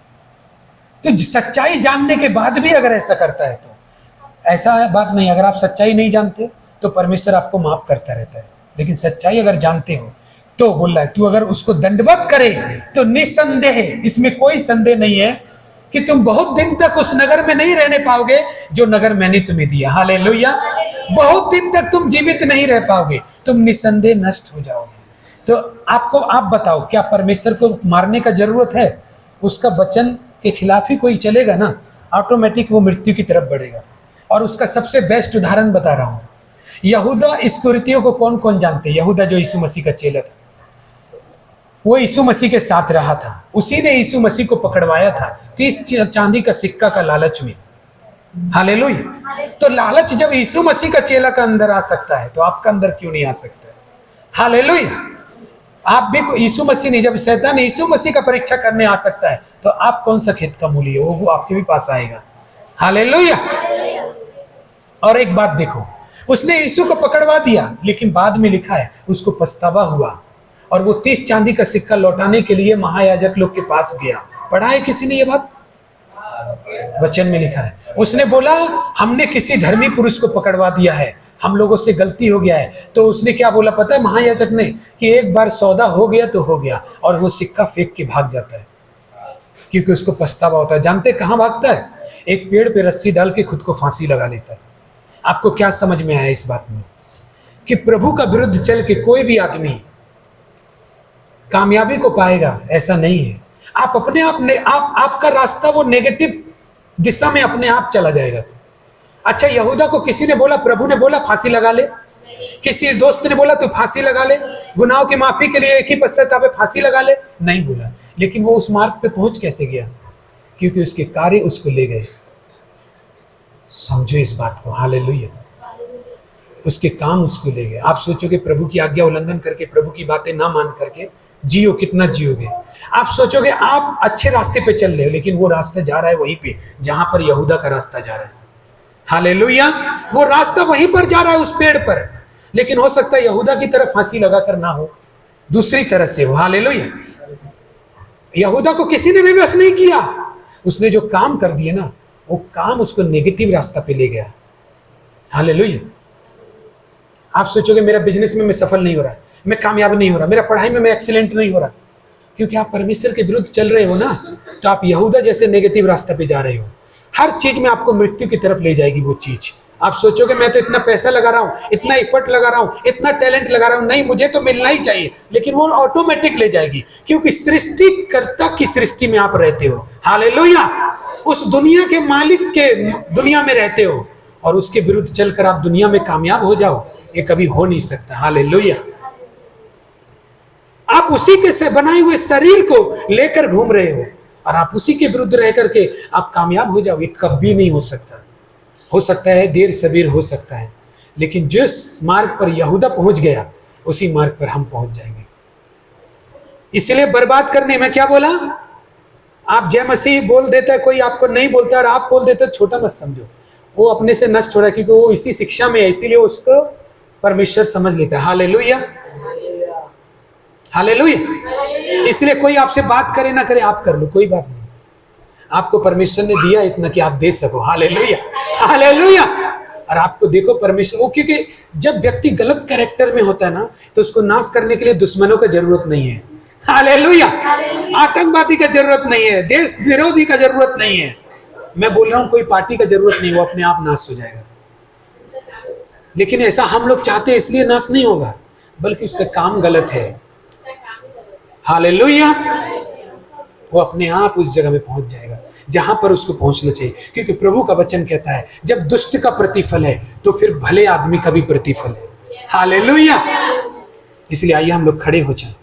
तो सच्चाई जानने के बाद भी अगर ऐसा करता है तो ऐसा बात नहीं, अगर आप सच्चाई नहीं जानते तो परमेश्वर आपको माफ करता रहता है, लेकिन सच्चाई अगर जानते हो तो बोल रहा है तू अगर उसको दंडवत करे तो निसंदेह, इसमें कोई संदेह नहीं है कि तुम बहुत दिन तक उस नगर में नहीं रहने पाओगे जो नगर मैंने तुम्हें दिया। हालेलुया। बहुत दिन तक तुम जीवित नहीं रह पाओगे, तुम निसंदेह नष्ट हो जाओगे। तो आप बताओ, क्या परमेश्वर को मारने का जरूरत है? उसका वचन के खिलाफ ही कोई चलेगा ना, ऑटोमेटिक वो मृत्यु की तरफ बढ़ेगा। और उसका सबसे बेस्ट उदाहरण बता रहा हूं, यहूदा इस्करियोती को कौन कौन जानते? यहूदा जो यीशु मसीह का चेला था, वो यीशु मसीह के साथ रहा था, उसी ने यीशु मसीह को पकड़वाया था 30 चांदी का सिक्का का लालच में। हालेलुया। तो लालच जब यीशु मसीह का चेला का अंदर आ सकता है तो आपका अंदर क्यों नहीं आ सकता है? हालेलुया। आप भी यीशु मसीह नहीं, जब शैतान यीशु मसीह का परीक्षा करने आ सकता है तो आप कौन सा खेत का मूली है, वो आपके भी पास आएगा। हालेलुया। और एक बात देखो, उसने यीशु को पकड़वा दिया, लेकिन बाद में लिखा है उसको पछतावा हुआ और वो 30 चांदी का सिक्का लौटाने के लिए महायाजक लोग के पास गया। पढ़ा है किसी ने ये बात? वचन में लिखा है, उसने बोला हमने किसी धर्मी पुरुष को पकड़वा दिया है, हम लोगों से गलती हो गया है। तो उसने क्या बोला पता है महायाजक ने, कि एक बार सौदा हो गया तो हो गया, और वो सिक्का फेंक के भाग जाता है क्योंकि उसको पछतावा होता है। जानते कहां भागता है? एक पेड़ पे रस्सी डाल के खुद को फांसी लगा लेता है। आपको क्या समझ में आया इस बात में? कि प्रभु का विरुद्ध चल के कोई भी आदमी कामयाबी को पाएगा ऐसा नहीं है। आप अपने आप आपका रास्ता वो नेगेटिव दिशा में अपने आप चला जाएगा। अच्छा, यहूदा को किसी ने बोला, प्रभु ने बोला फांसी लगा ले? किसी दोस्त ने बोला तू फांसी लगा ले, गुनाहों की माफी के लिए एक ही पश्चाताप है, फांसी लगा ले? नहीं बोला। लेकिन वो उस मार्ग पे पहुंच कैसे गया? क्योंकि उसके कार्य उसको ले गए। समझो इस बात को। हालेलुया। उसके काम उसको ले गए। आप सोचोगे प्रभु की आज्ञा उल्लंघन करके, प्रभु की बातें ना मान करके जियो, कितना जियोगे? आप सोचोगे आप अच्छे रास्ते पे चल रहे हो, लेकिन वो रास्ता जा रहा है वहीं पे जहां पर यहूदा का रास्ता जा रहा है। हालेलुया। वो रास्ता वहीं पर जा रहा है उस पेड़ पर, लेकिन हो सकता है यहूदा की तरफ फांसी लगाकर ना हो, दूसरी तरह से हो। हालेलुया। यहूदा को किसी ने विवश नहीं किया, उसने जो काम कर दिए ना, वो काम उसको नेगेटिव रास्ता पे ले गया। हालेलुया। आप सोचोगे मेरा बिजनेस में मैं सफल नहीं हो रहा, मैं कामयाब नहीं हो रहा, मेरा पढ़ाई में मैं एक्सीलेंट नहीं हो रहा, क्योंकि आप परमेश्वर के विरुद्ध चल रहे हो ना, तो आप यहूदा जैसे नेगेटिव रास्ते पे जा रहे हो। हर चीज में आपको मृत्यु की तरफ ले जाएगी वो चीज। आप सोचोगे मैं तो इतना पैसा लगा रहा हूँ, इतना एफर्ट लगा रहा हूँ, इतना टैलेंट लगा रहा हूँ, नहीं मुझे तो मिलना ही चाहिए, लेकिन वो ऑटोमेटिक ले जाएगी, क्योंकि सृष्टिकर्ता की सृष्टि में आप रहते हो। हालेलुया। उस दुनिया के मालिक के दुनिया में रहते हो, और उसके विरुद्ध चलकर आप दुनिया में कामयाब हो जाओ, ये कभी हो नहीं सकता। हालेलुया। आप उसी के से बनाए हुए शरीर को लेकर घूम रहे हो और आप उसी के विरुद्ध रह करके आप कामयाब हो जाओ, ये कभी नहीं हो सकता। हो सकता है देर सबेर हो सकता है, लेकिन जिस मार्ग पर यहूदा पहुंच गया उसी मार्ग पर हम पहुंच जाएंगे। इसलिए बर्बाद करने में क्या बोला? आप जय मसीह बोल देता है, कोई आपको नहीं बोलता और आप बोल देते, छोटा मत समझो, वो अपने से नष्ट हो रहा है, क्योंकि वो इसी शिक्षा में है, इसीलिए उसको परमेश्वर समझ लेता है। हालेलुया। हालेलुया। इसलिए कोई आपसे बात करे ना करे, आप कर लो, कोई बात नहीं। आपको परमेश्वर ने दिया इतना कि आप दे सको। हालेलुया। हालेलुया। और आपको देखो परमेश्वर, वो क्योंकि जब व्यक्ति गलत कैरेक्टर में होता है ना, तो उसको नाश करने के लिए दुश्मनों का जरूरत नहीं है। हालेलुया। आतंकवादी का जरूरत नहीं है, देश विरोधी का जरूरत नहीं है। मैं बोल रहा हूं कोई पार्टी का जरूरत नहीं, वो अपने आप नाश हो जाएगा। लेकिन ऐसा हम लोग चाहते हैं, इसलिए नाश नहीं होगा, बल्कि उसका काम गलत है। हालेलुया। वो अपने आप उस जगह में पहुंच जाएगा जहां पर उसको पहुंचना चाहिए, क्योंकि प्रभु का वचन कहता है जब दुष्ट का प्रतिफल है तो फिर भले आदमी का भी प्रतिफल है। हालेलुया। इसलिए आइए हम लोग खड़े हो जाएं।